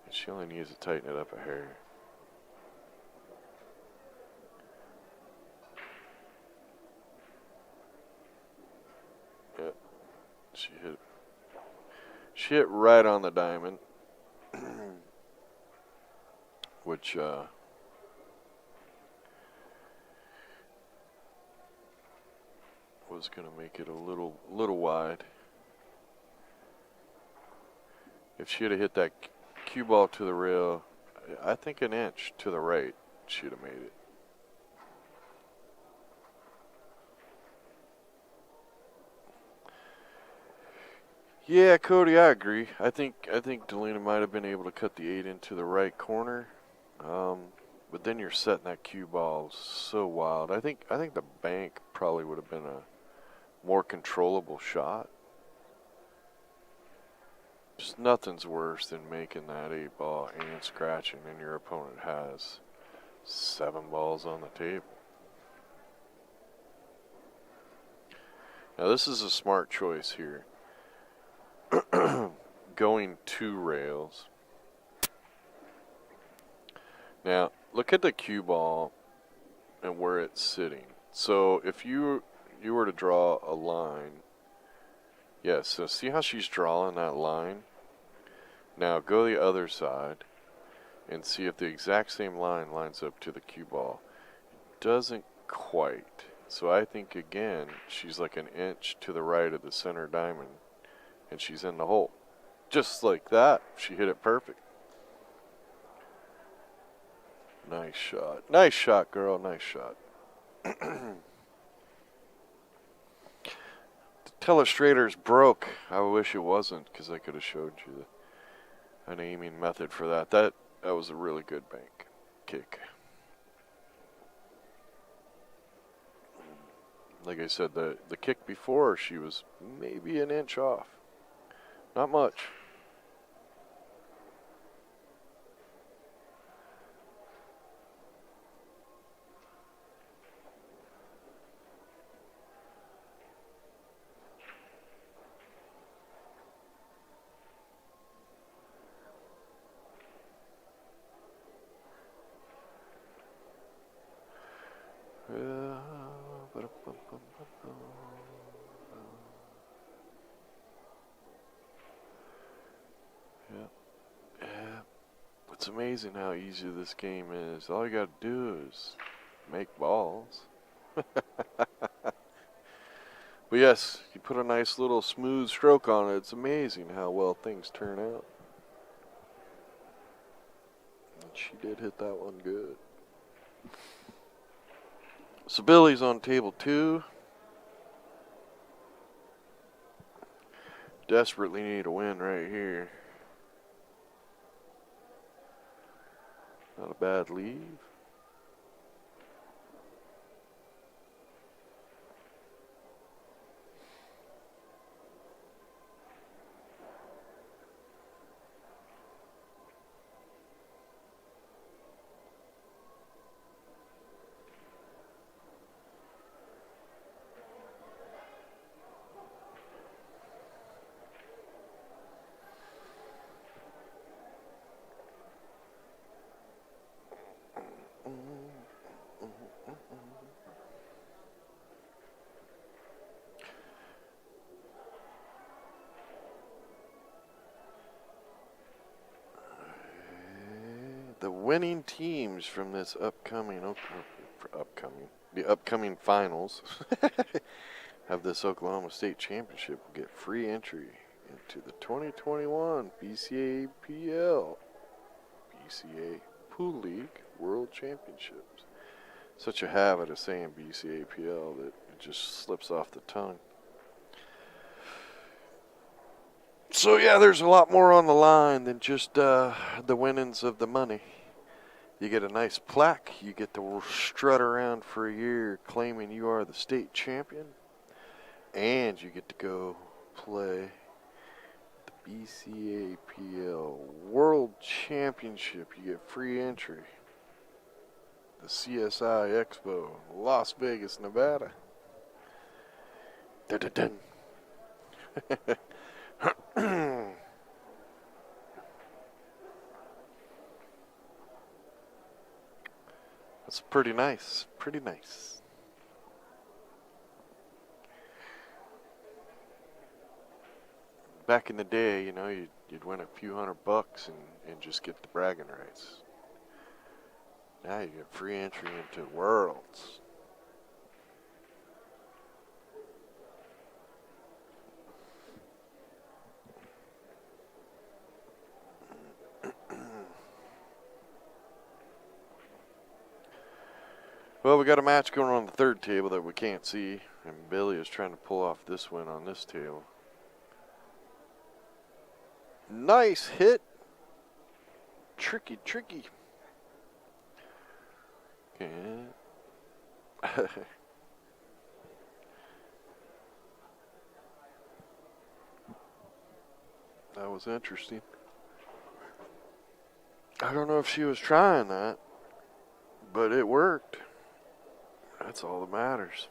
And she only needs to tighten it up a hair. Yep, she hit right on the diamond, which was going to make it a little wide. If she had hit that cue ball to the rail, I think an inch to the right, she'd have made it. Yeah, Cody, I agree. I think Delina might have been able to cut the 8 into the right corner, but then you're setting that cue ball so wild. I think the bank probably would have been a more controllable shot. Just nothing's worse than making that 8 ball and scratching, and your opponent has 7 balls on the table. Now this is a smart choice here. Going 2 rails. Now look at the cue ball and where it's sitting. So if you were to draw a line, yeah, so see how she's drawing that line? Now go the other side and see if the exact same line lines up to the cue ball. It doesn't quite. So I think again she's like an inch to the right of the center diamond, and she's in the hole. Just like that, she hit it perfect. Nice shot. Nice shot, girl. Nice shot. The telestrator's broke. I wish it wasn't, because I could have showed you an aiming method for that. That was a really good bank kick. Like I said, the kick before, she was maybe an inch off. Not much. It's amazing how easy this game is. All you gotta do is make balls. But yes, you put a nice little smooth stroke on it. It's amazing how well things turn out. And she did hit that one good. So Billy's on table 2. Desperately need a win right here. Not a bad leave. The winning teams from this upcoming finals of this Oklahoma State Championship will get free entry into the 2021 BCA Pool League World Championships. Such a habit of saying BCAPL that it just slips off the tongue. So yeah, there's a lot more on the line than just the winnings of the money. You get a nice plaque. You get to strut around for a year claiming you are the state champion. And you get to go play the BCAPL World Championship. You get free entry. The CSI Expo, Las Vegas, Nevada. Dun-dun-dun. That's pretty nice. Pretty nice. Back in the day, you know, you'd win a few $100 and just get the bragging rights. Now you get free entry into Worlds. Well, we got a match going on the third table that we can't see, and Billy is trying to pull off this win on this table. Nice hit. Tricky, tricky. Okay. That was interesting. I don't know if she was trying that, but it worked. That's all that matters.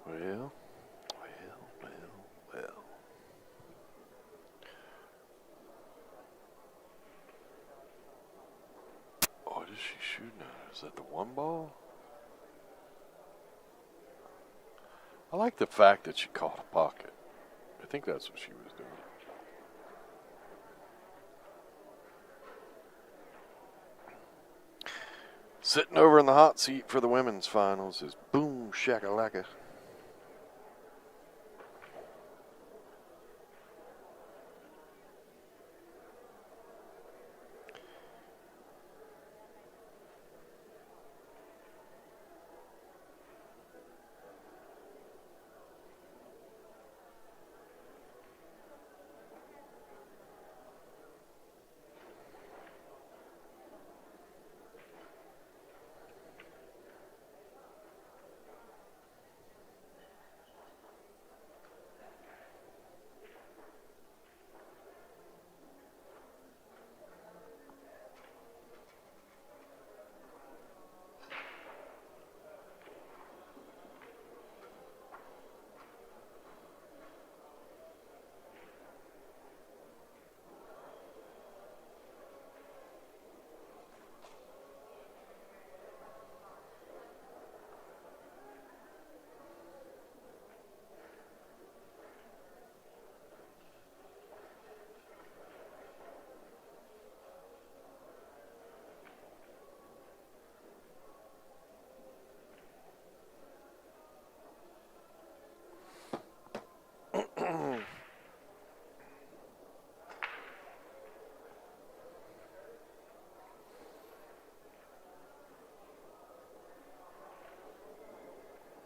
Well. What is she shooting at? Is that the one ball? I like the fact that she caught a pocket. I think that's what she was doing. Sitting over in the hot seat for the women's finals is Boom Shakalaka.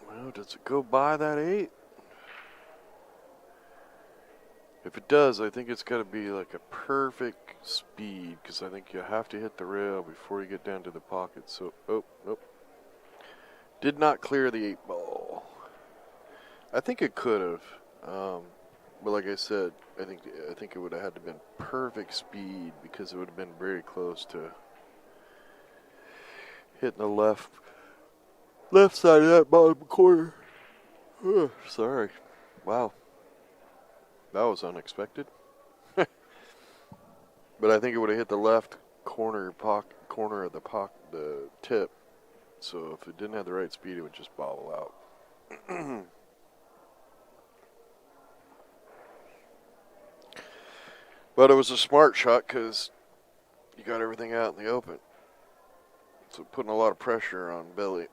Well, does it go by that 8? If it does, I think it's got to be like a perfect speed, because I think you have to hit the rail before you get down to the pocket. So, oh, nope. Did not clear the 8 ball. I think it could have. But like I said, I think it would have had to have been perfect speed, because it would have been very close to hitting the left side of that bottom corner. Sorry. Wow. That was unexpected. But I think it would have hit the left corner of the tip. So if it didn't have the right speed, it would just bobble out. But it was a smart shot because you got everything out in the open. So putting a lot of pressure on Billy.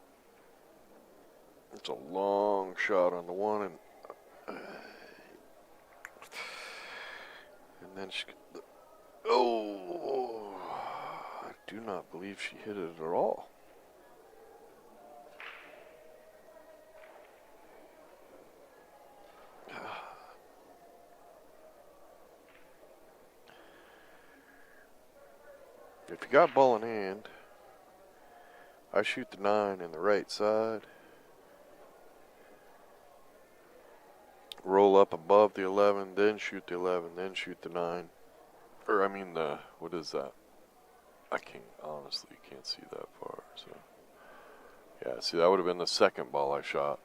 It's a long shot on the one, and then she. Oh, I do not believe she hit it at all. If you got ball in hand, I shoot the 9 in the right side. Roll up above the 11, then shoot the 11, then shoot the 9. Or, I mean, what is that? I honestly can't see that far, so. Yeah, see, that would have been the second ball I shot.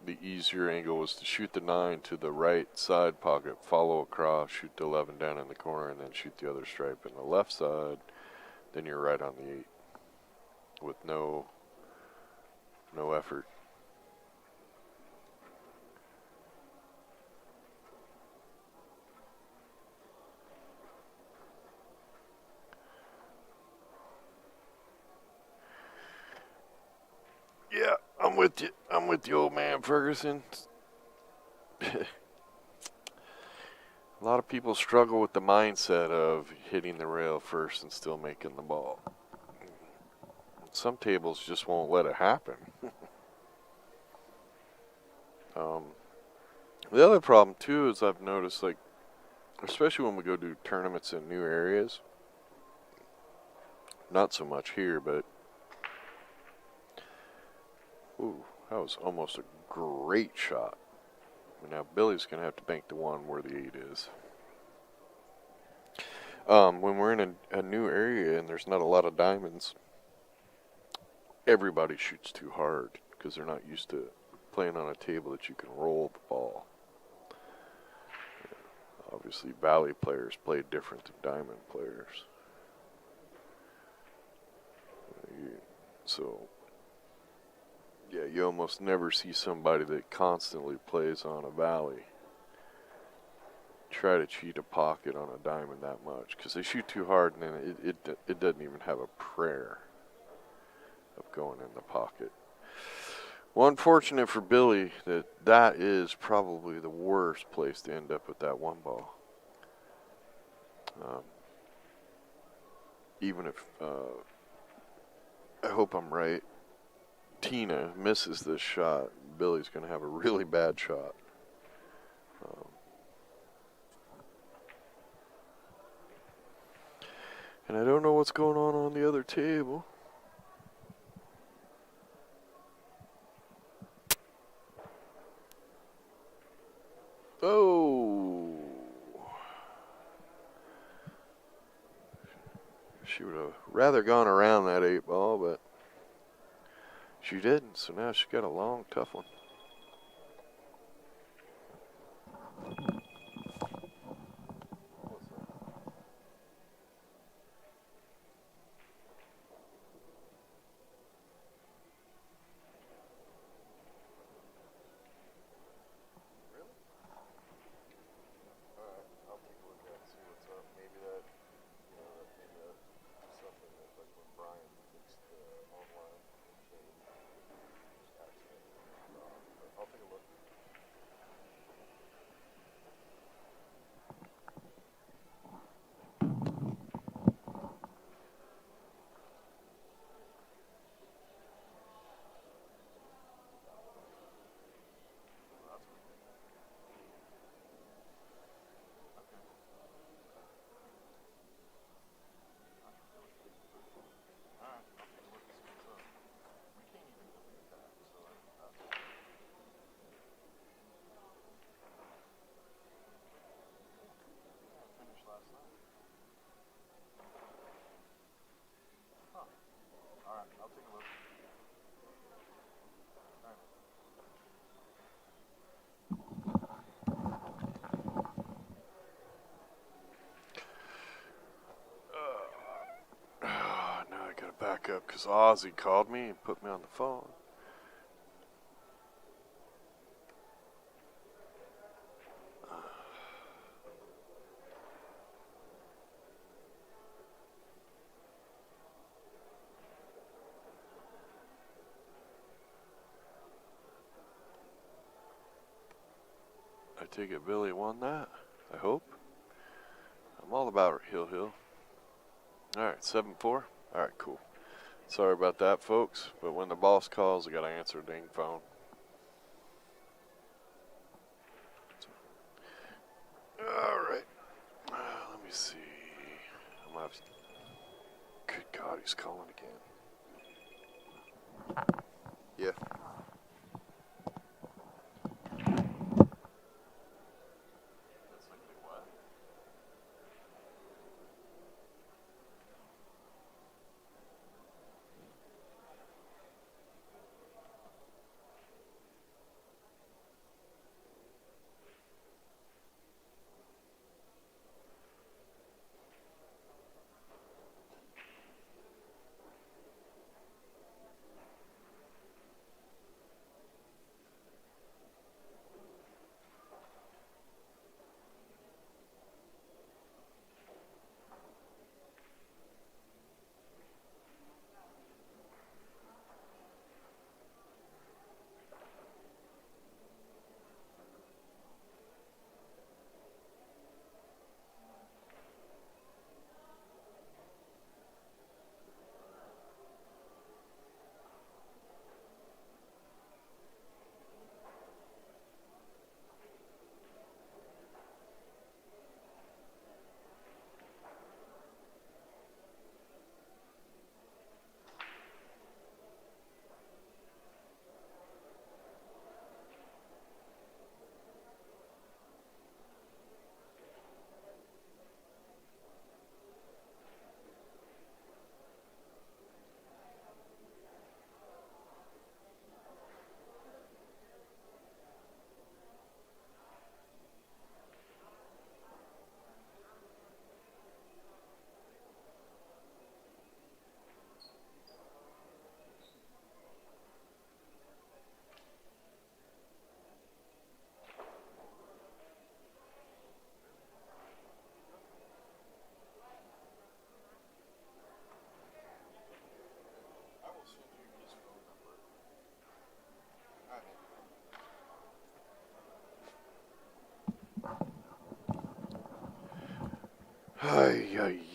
The easier angle was to shoot the 9 to the right side pocket, follow across, shoot the 11 down in the corner, and then shoot the other stripe in the left side. Then you're right on the 8 with no effort. Yeah, I'm with you. I'm with you, old man Ferguson. A lot of people struggle with the mindset of hitting the rail first and still making the ball. Some tables just won't let it happen. The other problem, too, is I've noticed, like, especially when we go do tournaments in new areas, not so much here, but ooh, that was almost a great shot. Now Billy's going to have to bank the 1 where the 8 is. When we're in a new area and there's not a lot of diamonds, everybody shoots too hard because they're not used to playing on a table that you can roll the ball. Obviously, Valley players play different than Diamond players. So, yeah, you almost never see somebody that constantly plays on a Valley try to cheat a pocket on a Diamond that much, because they shoot too hard and then it doesn't even have a prayer of going in the pocket. Well, unfortunate for Billy that is probably the worst place to end up with that 1 ball. Even if, I hope I'm right, Tina misses this shot, Billy's going to have a really bad shot. And I don't know what's going on the other table. Oh. She would have rather gone around that 8 ball, but she didn't, so now she got a long, tough one. Now I gotta back up because Ozzy called me and put me on the phone. take it Billy won that. I hope. I'm all about it, Hill. Alright, 7-4. Alright, cool. Sorry about that, folks. But when the boss calls, I gotta answer the dang phone. Alright. Let me see. I'm gonna have to... Good God, he's calling again. Yeah.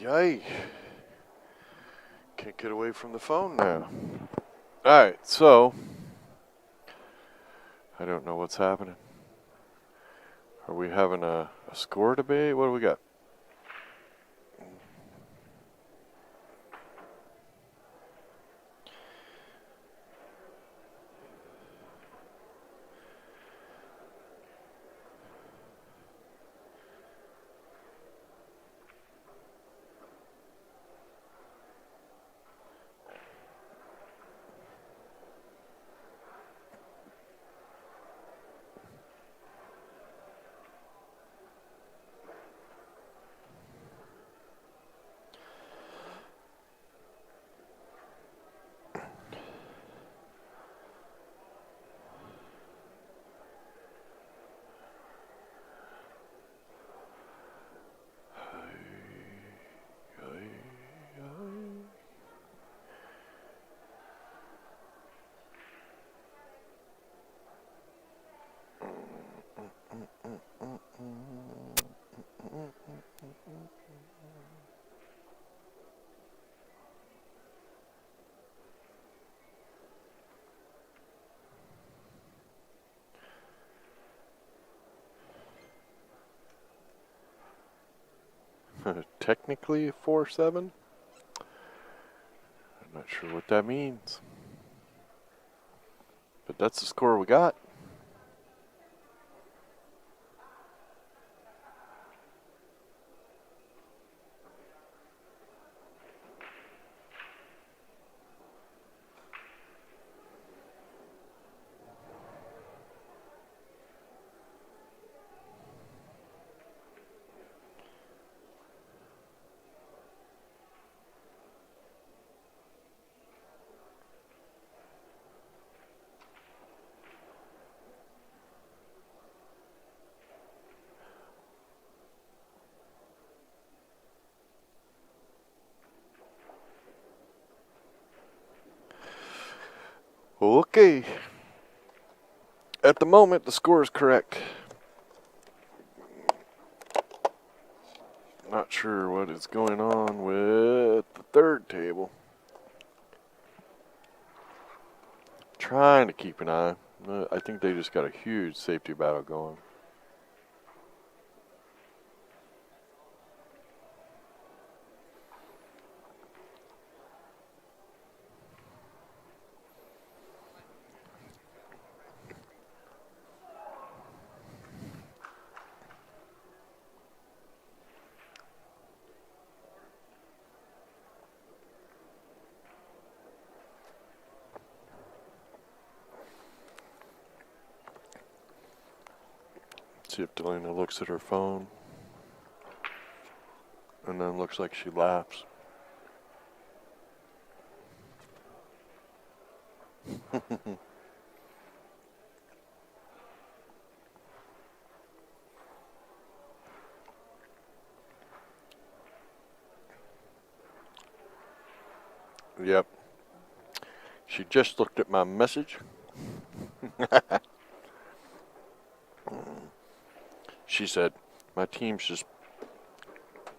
Ay. Can't get away from the phone now. Alright, so I don't know what's happening. Are we having a score debate? What do we got? Technically 4-7? I'm not sure what that means. But that's the score we got. Okay. At the moment, the score is correct. Not sure what is going on with the third table. Trying to keep an eye. I think they just got a huge safety battle going. See if Delana looks at her phone. And then looks like she laughs. Yep. She just looked at my message. She said, my team's just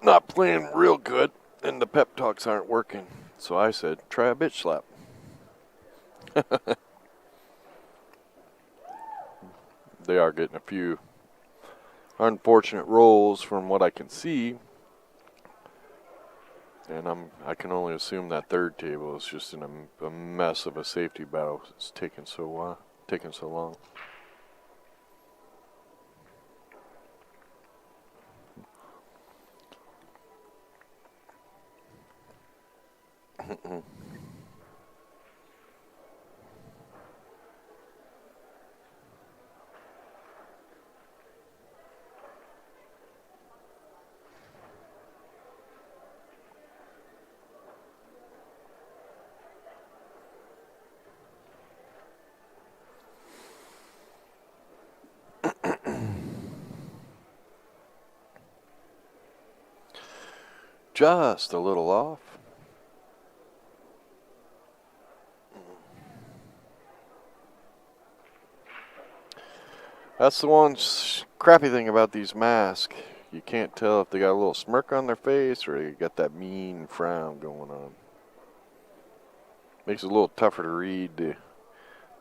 not playing real good and the pep talks aren't working. So I said, try a bitch slap. They are getting a few unfortunate rolls from what I can see. And I can only assume that third table is just in a mess of a safety battle. It's taking so long. Just a little off. That's the one crappy thing about these masks. You can't tell if they got a little smirk on their face or they got that mean frown going on. Makes it a little tougher to read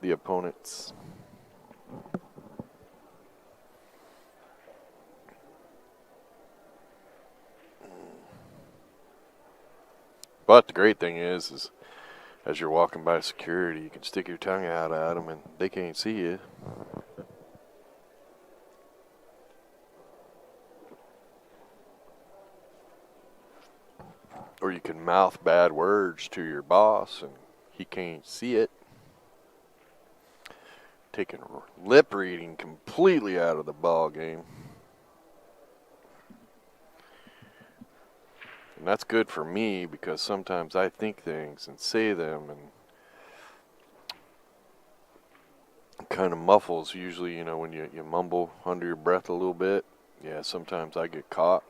the opponents. But the great thing is as you're walking by security, you can stick your tongue out at them and they can't see you. Or you can mouth bad words to your boss and he can't see it. Taking lip reading completely out of the ball game. And that's good for me because sometimes I think things and say them and kind of muffles usually, when you mumble under your breath a little bit. Yeah, sometimes I get caught.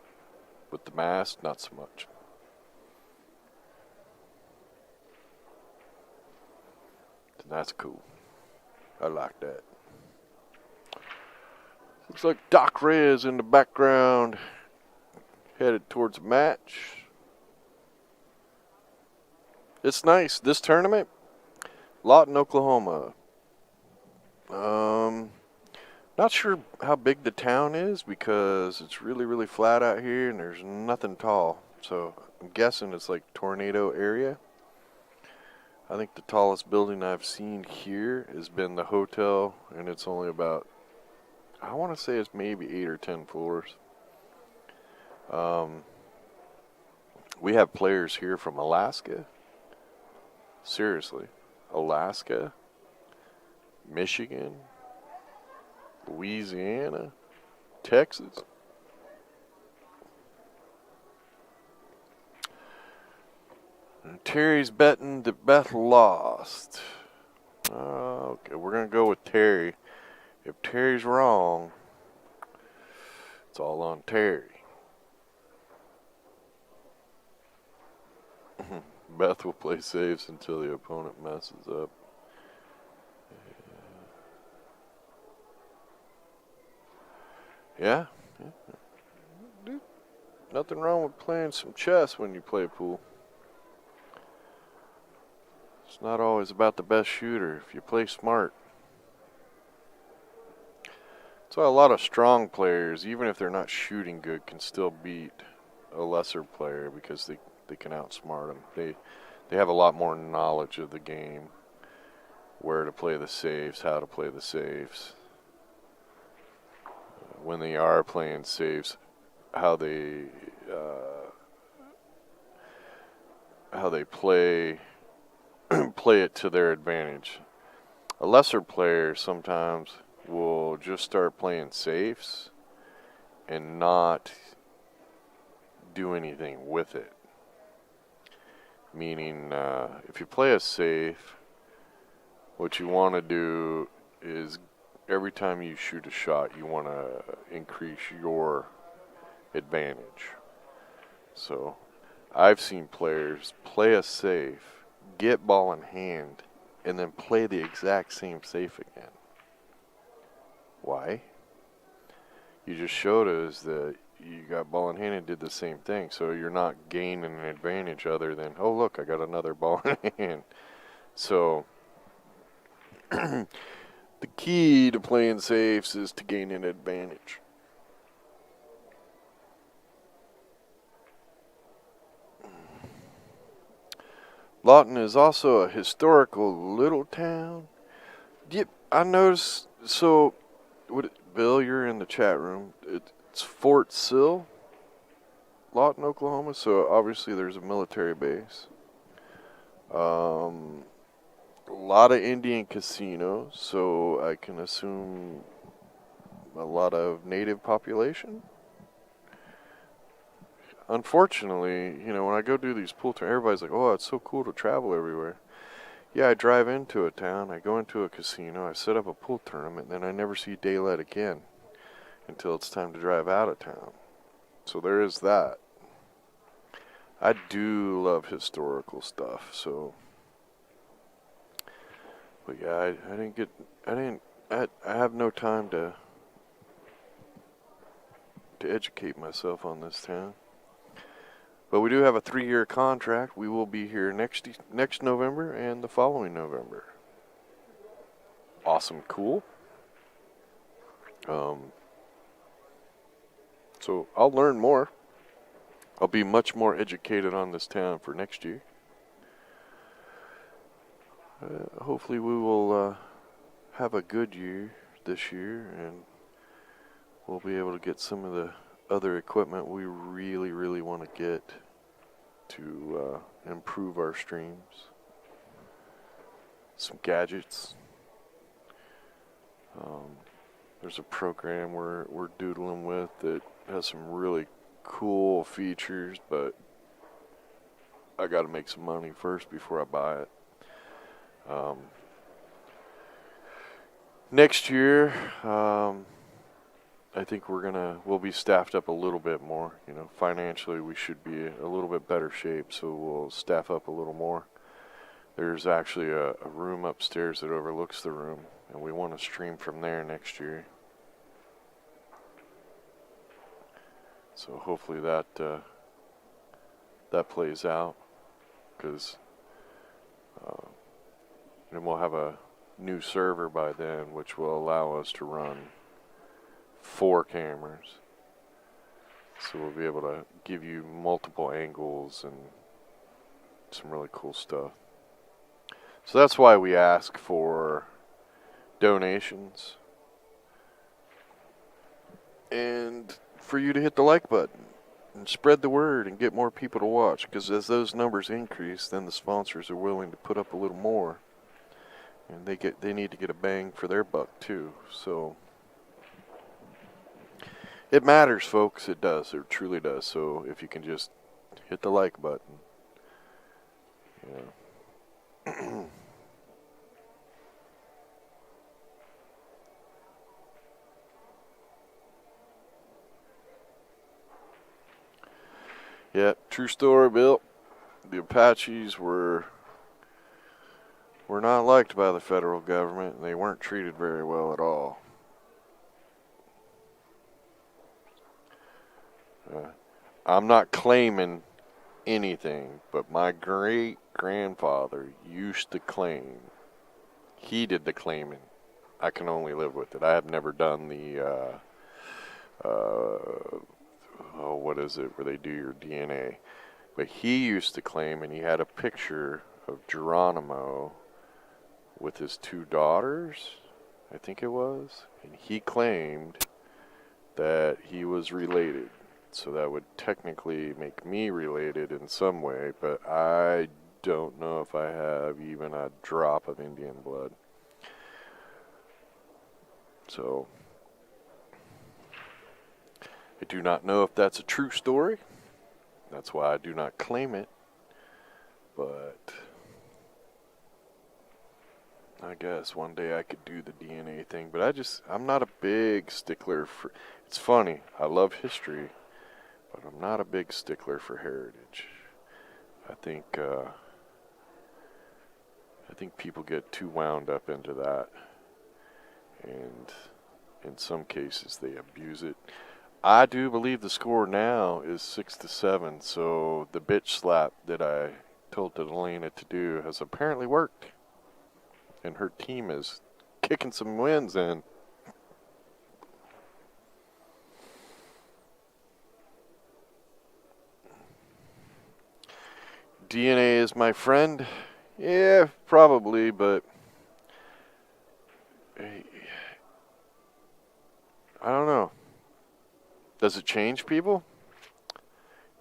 With the mask, not so much. And that's cool. I like that. Looks like Doc Rez in the background, headed towards a match. It's nice. This tournament, Lawton, Oklahoma. Not sure how big the town is because it's really, really flat out here and there's nothing tall. So I'm guessing it's like tornado area. I think the tallest building I've seen here has been the hotel, and it's only about, I want to say it's maybe 8 or 10 floors. We have players here from Alaska. Seriously. Alaska, Michigan, Louisiana, Texas. And Terry's betting that Beth lost. Okay, we're going to go with Terry. If Terry's wrong, it's all on Terry. Beth will play saves until the opponent messes up. Yeah. Nothing wrong with playing some chess when you play pool. It's not always about the best shooter if you play smart. That's why a lot of strong players, even if they're not shooting good, can still beat a lesser player because they can outsmart them. They have a lot more knowledge of the game, where to play the safes, how to play the safes. When they are playing safes, how they play play it to their advantage. A lesser player sometimes will just start playing safes and not do anything with it. Meaning, if you play a safe, what you want to do is every time you shoot a shot, you want to increase your advantage. So, I've seen players play a safe, get ball in hand, and then play the exact same safe again. Why? You just showed us that you got ball in hand and did the same thing, so you're not gaining an advantage other than, oh look, I got another ball in hand. So, the key to playing safes is to gain an advantage. Lawton is also a historical little town. Yep, I noticed. So, Bill, you're in the chat room. It's Fort Sill, Lawton, Oklahoma. So obviously there's a military base. A lot of Indian casinos. So I can assume a lot of native population. Unfortunately, when I go do these pool tours, everybody's like, oh, it's so cool to travel everywhere. Yeah, I drive into a town, I go into a casino, I set up a pool tournament, and then I never see daylight again until it's time to drive out of town. So there is that. I do love historical stuff, so. But yeah, I have no time to educate myself on this town. But we do have a 3-year contract. We will be here next November and the following November. Awesome, cool. So I'll learn more. I'll be much more educated on this town for next year. Hopefully we will have a good year this year, and we'll be able to get some of the other equipment we really, really want to get to improve our streams. Some gadgets. There's a program we're doodling with that has some really cool features, but I got to make some money first before I buy it. Next year, I think we'll be staffed up a little bit more. Financially we should be a little bit better shape, so we'll staff up a little more. There's actually a room upstairs that overlooks the room, and we want to stream from there next year. So hopefully that plays out, because then we'll have a new server by then, which will allow us to run 4 cameras. So we'll be able to give you multiple angles and some really cool stuff. So that's why we ask for donations and for you to hit the like button and spread the word and get more people to watch, because as those numbers increase, then the sponsors are willing to put up a little more, and they need to get a bang for their buck too. So it matters, folks. It does. It truly does. So if you can just hit the like button. Yeah. Yeah, true story, Bill. The Apaches were not liked by the federal government, and they weren't treated very well at all. I'm not claiming anything, but my great grandfather used to claim. He did the claiming. I can only live with it. I have never done the what is it, where they do your DNA. But he used to claim, and he had a picture of Geronimo with his 2 daughters, I think it was, and he claimed that he was related. So that would technically make me related in some way, but I don't know if I have even a drop of Indian blood. So I do not know if that's a true story. That's why I do not claim it. But I guess one day I could do the DNA thing. But I'm not a big stickler for. It's funny. I love history, but I'm not a big stickler for heritage. I think people get too wound up into that, and in some cases they abuse it. I do believe the score now is 6-7, so the bitch slap that I told Delana to do has apparently worked. And her team is kicking some wins in. DNA is my friend? Yeah, probably, but I don't know. Does it change people?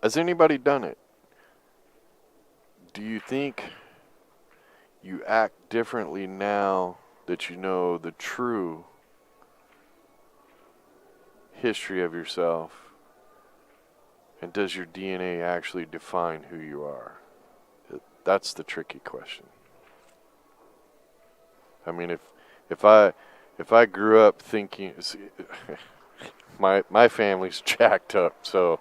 Has anybody done it? Do you think you act differently now that you know the true history of yourself? And does your DNA actually define who you are? That's the tricky question. I mean, if I grew up thinking, my family's jacked up, so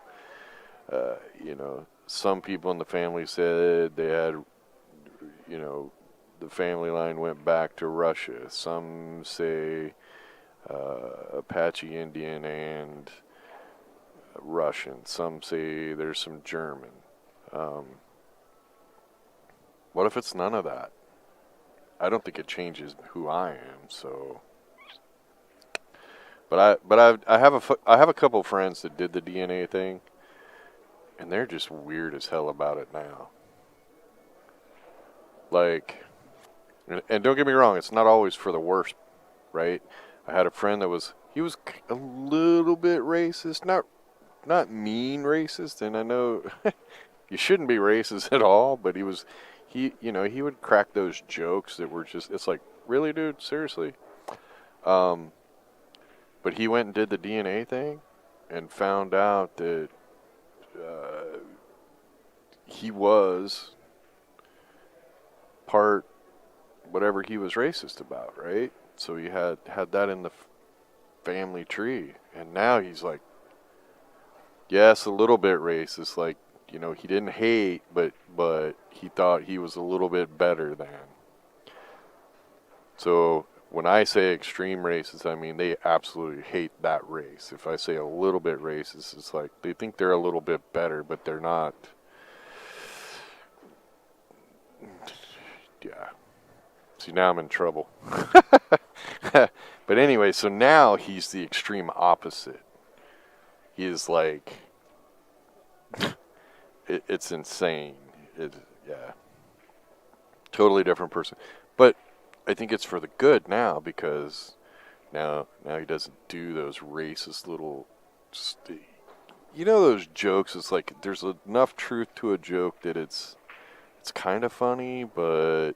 some people in the family said they had, the family line went back to Russia. Some say Apache Indian and Russian. Some say there's some German. What if it's none of that? I don't think it changes who I am. So, but I have a couple friends that did the DNA thing, and they're just weird as hell about it now. Like, and don't get me wrong, it's not always for the worst, right? I had a friend that was a little bit racist, not mean racist, and I know you shouldn't be racist at all, but he would crack those jokes that were just, it's like, really, dude, seriously. But he went and did the DNA thing and found out that he was part whatever he was racist about, right? So he had that in the family tree, and now he's like, yes, a little bit racist, like, he didn't hate, but he thought he was a little bit better than. So when I say extreme racist, I mean they absolutely hate that race. If I say a little bit racist, it's like they think they're a little bit better, but they're not. Yeah. See, now I'm in trouble. But anyway, so now he's the extreme opposite. He is like, it's insane. Yeah. Totally different person. But I think it's for the good now, because now he doesn't do those racist little, those jokes. It's like there's enough truth to a joke that it's kind of funny, but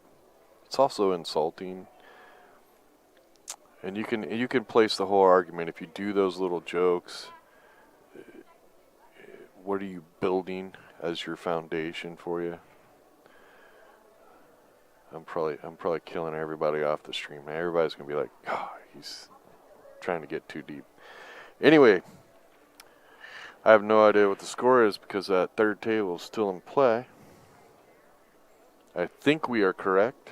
it's also insulting. And you can place the whole argument, if you do those little jokes, what are you building as your foundation for you? I'm probably killing everybody off the stream. Now everybody's gonna be like, oh, he's trying to get too deep. Anyway, I have no idea what the score is because that third table is still in play. I think we are correct.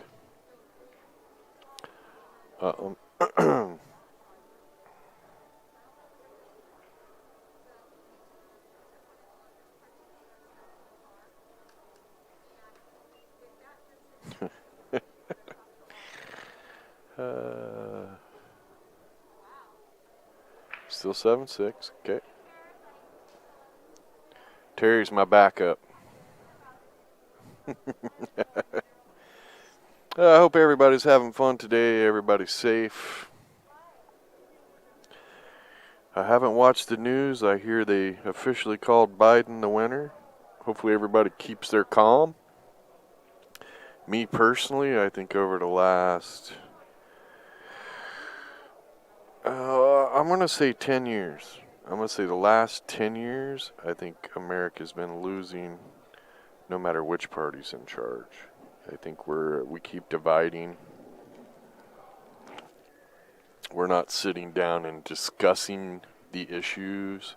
Still 7-6. Okay. Terry's my backup. I hope everybody's having fun today. Everybody's safe. I haven't watched the news. I hear they officially called Biden the winner. Hopefully everybody keeps their calm. Me personally, I think over the last, I'm going to say 10 years. I'm going to say the last 10 years, I think America's been losing no matter which party's in charge. I think we keep dividing. We're not sitting down and discussing the issues.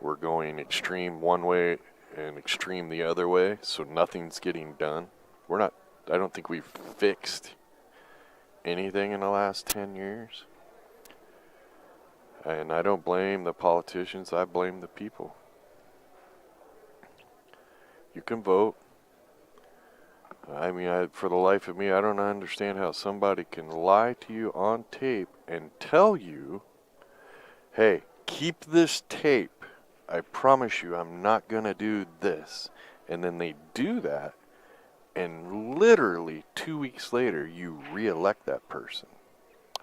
We're going extreme one way and extreme the other way, so nothing's getting done. I don't think we've fixed anything in the last 10 years. And I don't blame the politicians, I blame the people. You can vote. I mean, for the life of me, I don't understand how somebody can lie to you on tape and tell you, hey, keep this tape. I promise you I'm not going to do this. And then they do that, and literally 2 weeks later, you re-elect that person.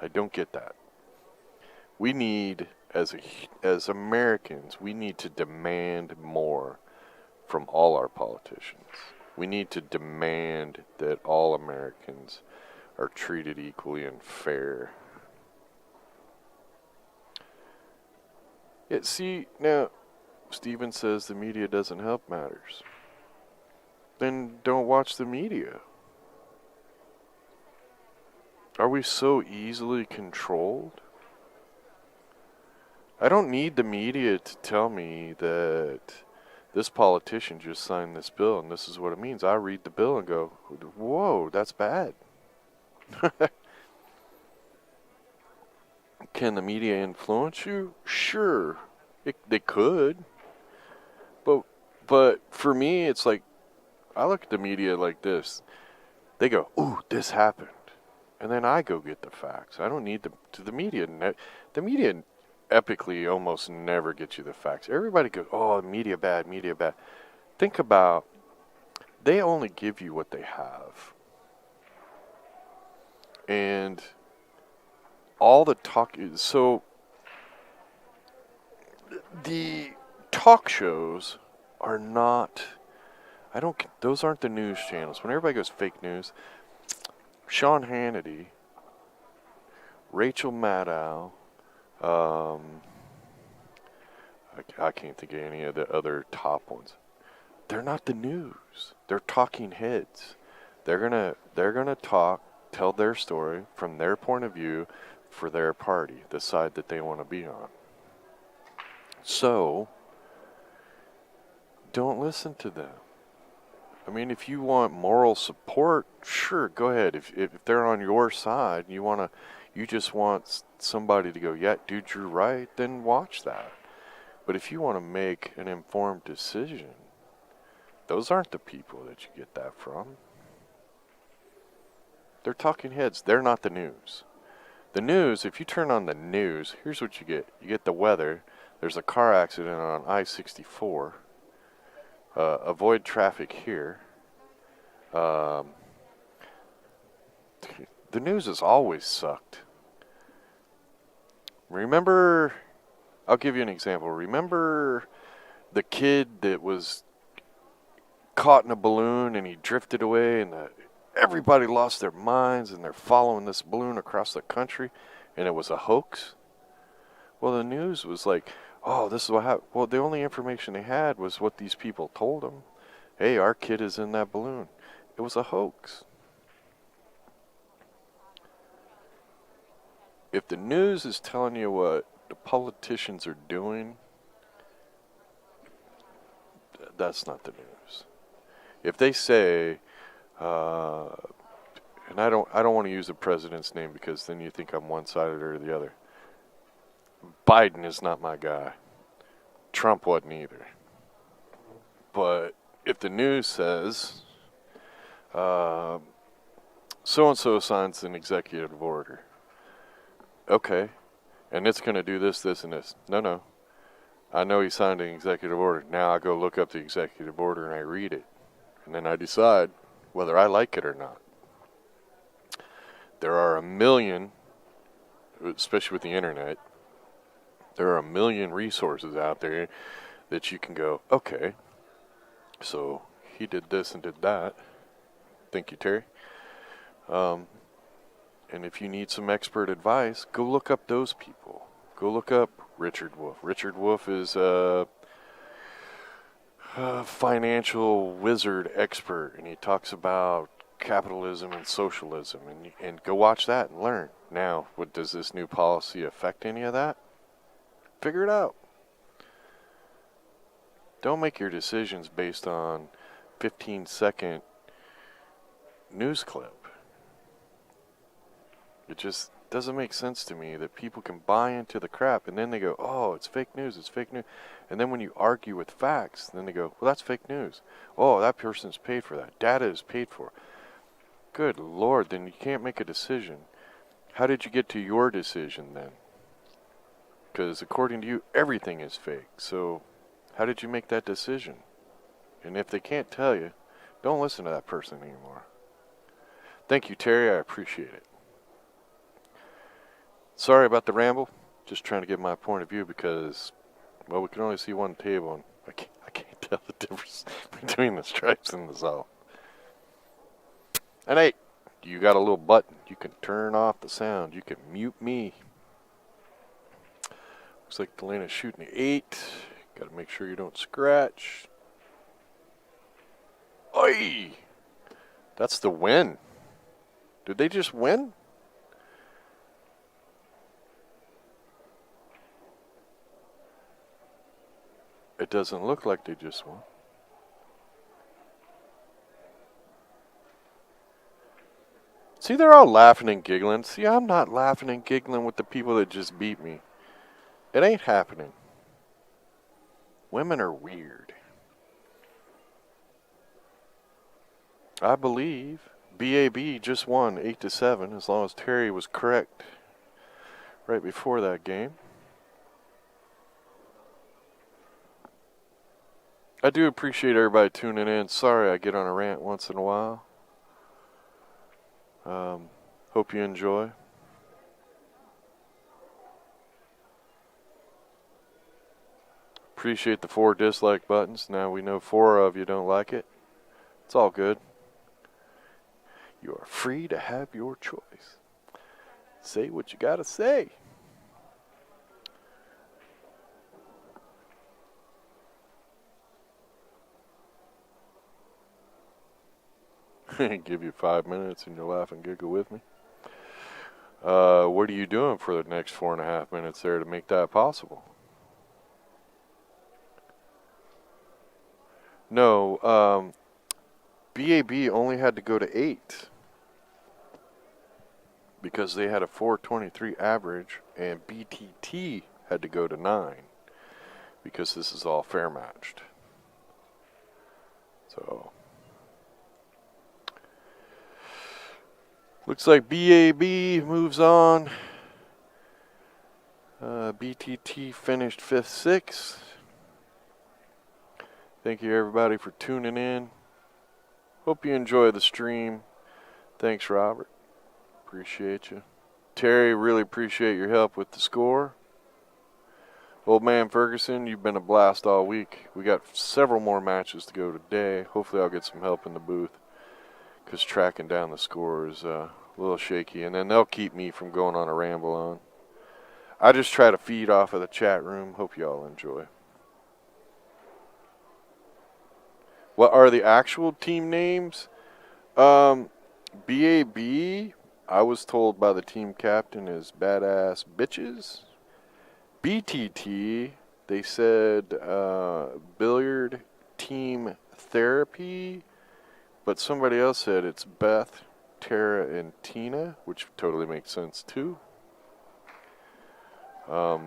I don't get that. We need, as Americans, we need to demand more from all our politicians. We need to demand that all Americans are treated equally and fair. Yeah, see, now, Steven says the media doesn't help matters. Then don't watch the media. Are we so easily controlled? I don't need the media to tell me that this politician just signed this bill and this is what it means. I read the bill and go, whoa, that's bad. Can the media influence you? Sure, they could. But for me, it's like, I look at the media like this. They go, ooh, this happened. And then I go get the facts. I don't need the media. The media epically almost never gets you the facts. Everybody goes, oh, media bad, media bad. Think about, they only give you what they have. And all the talk is, so the talk shows are not, those aren't the news channels. When everybody goes fake news, Sean Hannity, Rachel Maddow, I can't think of any of the other top ones. They're not the news. They're talking heads. They're gonna talk, tell their story from their point of view for their party, the side that they want to be on. So, don't listen to them. I mean, if you want moral support, sure, go ahead. If they're on your side, and you just want somebody to go, yeah, dude, you're right, then watch that. But if you want to make an informed decision, those aren't the people that you get that from. They're talking heads. They're not the news. The news, if you turn on the news, here's what you get. You get the weather. There's a car accident on I-64. Avoid traffic here. The news has always sucked. Remember, I'll give you an example. Remember the kid that was caught in a balloon and he drifted away and everybody lost their minds and they're following this balloon across the country and it was a hoax? Well, the news was like, oh, this is what happened. Well, the only information they had was what these people told them. Hey, our kid is in that balloon. It was a hoax. If the news is telling you what the politicians are doing, that's not the news. If they say, and I don't want to use the president's name because then you think I'm one-sided or the other. Biden is not my guy. Trump wasn't either. But if the news says, so-and-so signs an executive order, okay, and it's going to do this, this, and this. No, no. I know he signed an executive order. Now I go look up the executive order and I read it. And then I decide whether I like it or not. There are a million, especially with the internet, there are a million resources out there that you can go, okay, so he did this and did that. Thank you, Terry. And if you need some expert advice, go look up those people. Go look up Richard Wolff. Richard Wolff is a financial wizard expert, and he talks about capitalism and socialism, and go watch that and learn. Now, does this new policy affect any of that? Figure it out. Don't make your decisions based on 15-second news clip. It just doesn't make sense to me that people can buy into the crap and then they go, oh, it's fake news, it's fake news. And then when you argue with facts, then they go, well, that's fake news. Oh, that person's paid for that. Data is paid for. Good Lord, then you can't make a decision. How did you get to your decision then? Because according to you, everything is fake. So how did you make that decision? And if they can't tell you, don't listen to that person anymore. Thank you, Terry. I appreciate it. Sorry about the ramble. Just trying to give my point of view because, well, we can only see one table, and I can't tell the difference between the stripes and the salt. And hey, you got a little button. You can turn off the sound. You can mute me. Looks like Delena's shooting the 8. Got to make sure you don't scratch. Oi! That's the win. Did they just win? It doesn't look like they just won. See, they're all laughing and giggling. See, I'm not laughing and giggling with the people that just beat me. It ain't happening. Women are weird. I believe BAB just won 8-7 as long as Terry was correct right before that game. I do appreciate everybody tuning in. Sorry I get on a rant once in a while. Hope you enjoy. Appreciate the 4 dislike buttons. Now we know 4 of you don't like it. It's all good. You are free to have your choice. Say what you gotta say. Give you 5 minutes and you'll laugh and giggle with me. What are you doing for the next 4.5 minutes there to make that possible? No, BAB only had to go to 8 because they had a 423 average, and BTT had to go to 9 because this is all fair matched. So looks like BAB moves on. BTT finished 5th, 6th. Thank you everybody for tuning in. Hope you enjoy the stream. Thanks, Robert. Appreciate you. Terry, really appreciate your help with the score. Old man Ferguson, you've been a blast all week. We got several more matches to go today. Hopefully I'll get some help in the booth because tracking down the score is a little shaky. And then they'll keep me from going on a ramble on. I just try to feed off of the chat room. Hope you all enjoy. What are the actual team names? BAB, I was told by the team captain, is Badass Bitches. BTT, they said Billiard Team Therapy, but somebody else said it's Beth, Tara, and Tina, which totally makes sense too. I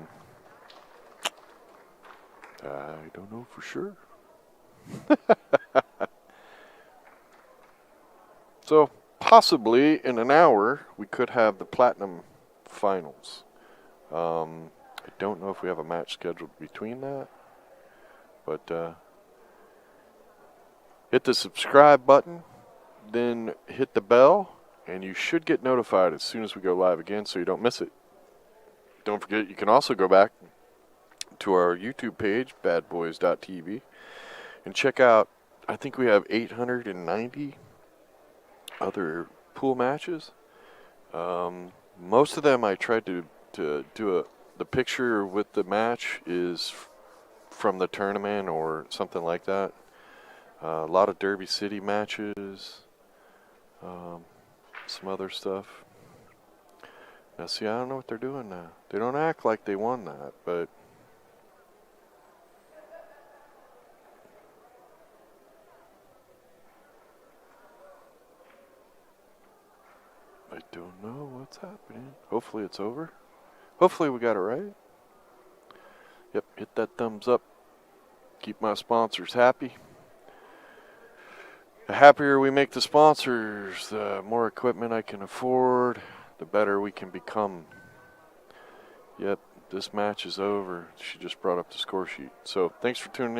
don't know for sure. So possibly in an hour we could have the platinum finals. I don't know if we have a match scheduled between that, but hit the subscribe button, then hit the bell, and you should get notified as soon as we go live again so you don't miss it. Don't forget, you can also go back to our YouTube page, badboys.tv, and check out, I think we have 890 other pool matches. Most of them I tried to do the picture with the match is from the tournament or something like that. A lot of Derby City matches, some other stuff. Now, see, I don't know what they're doing now. They don't act like they won that, but I don't know what's happening. Hopefully it's over. Hopefully we got it right. Yep, hit that thumbs up. Keep my sponsors happy. The happier we make the sponsors, the more equipment I can afford, the better we can become. Yep, this match is over. She just brought up the score sheet. So thanks for tuning in.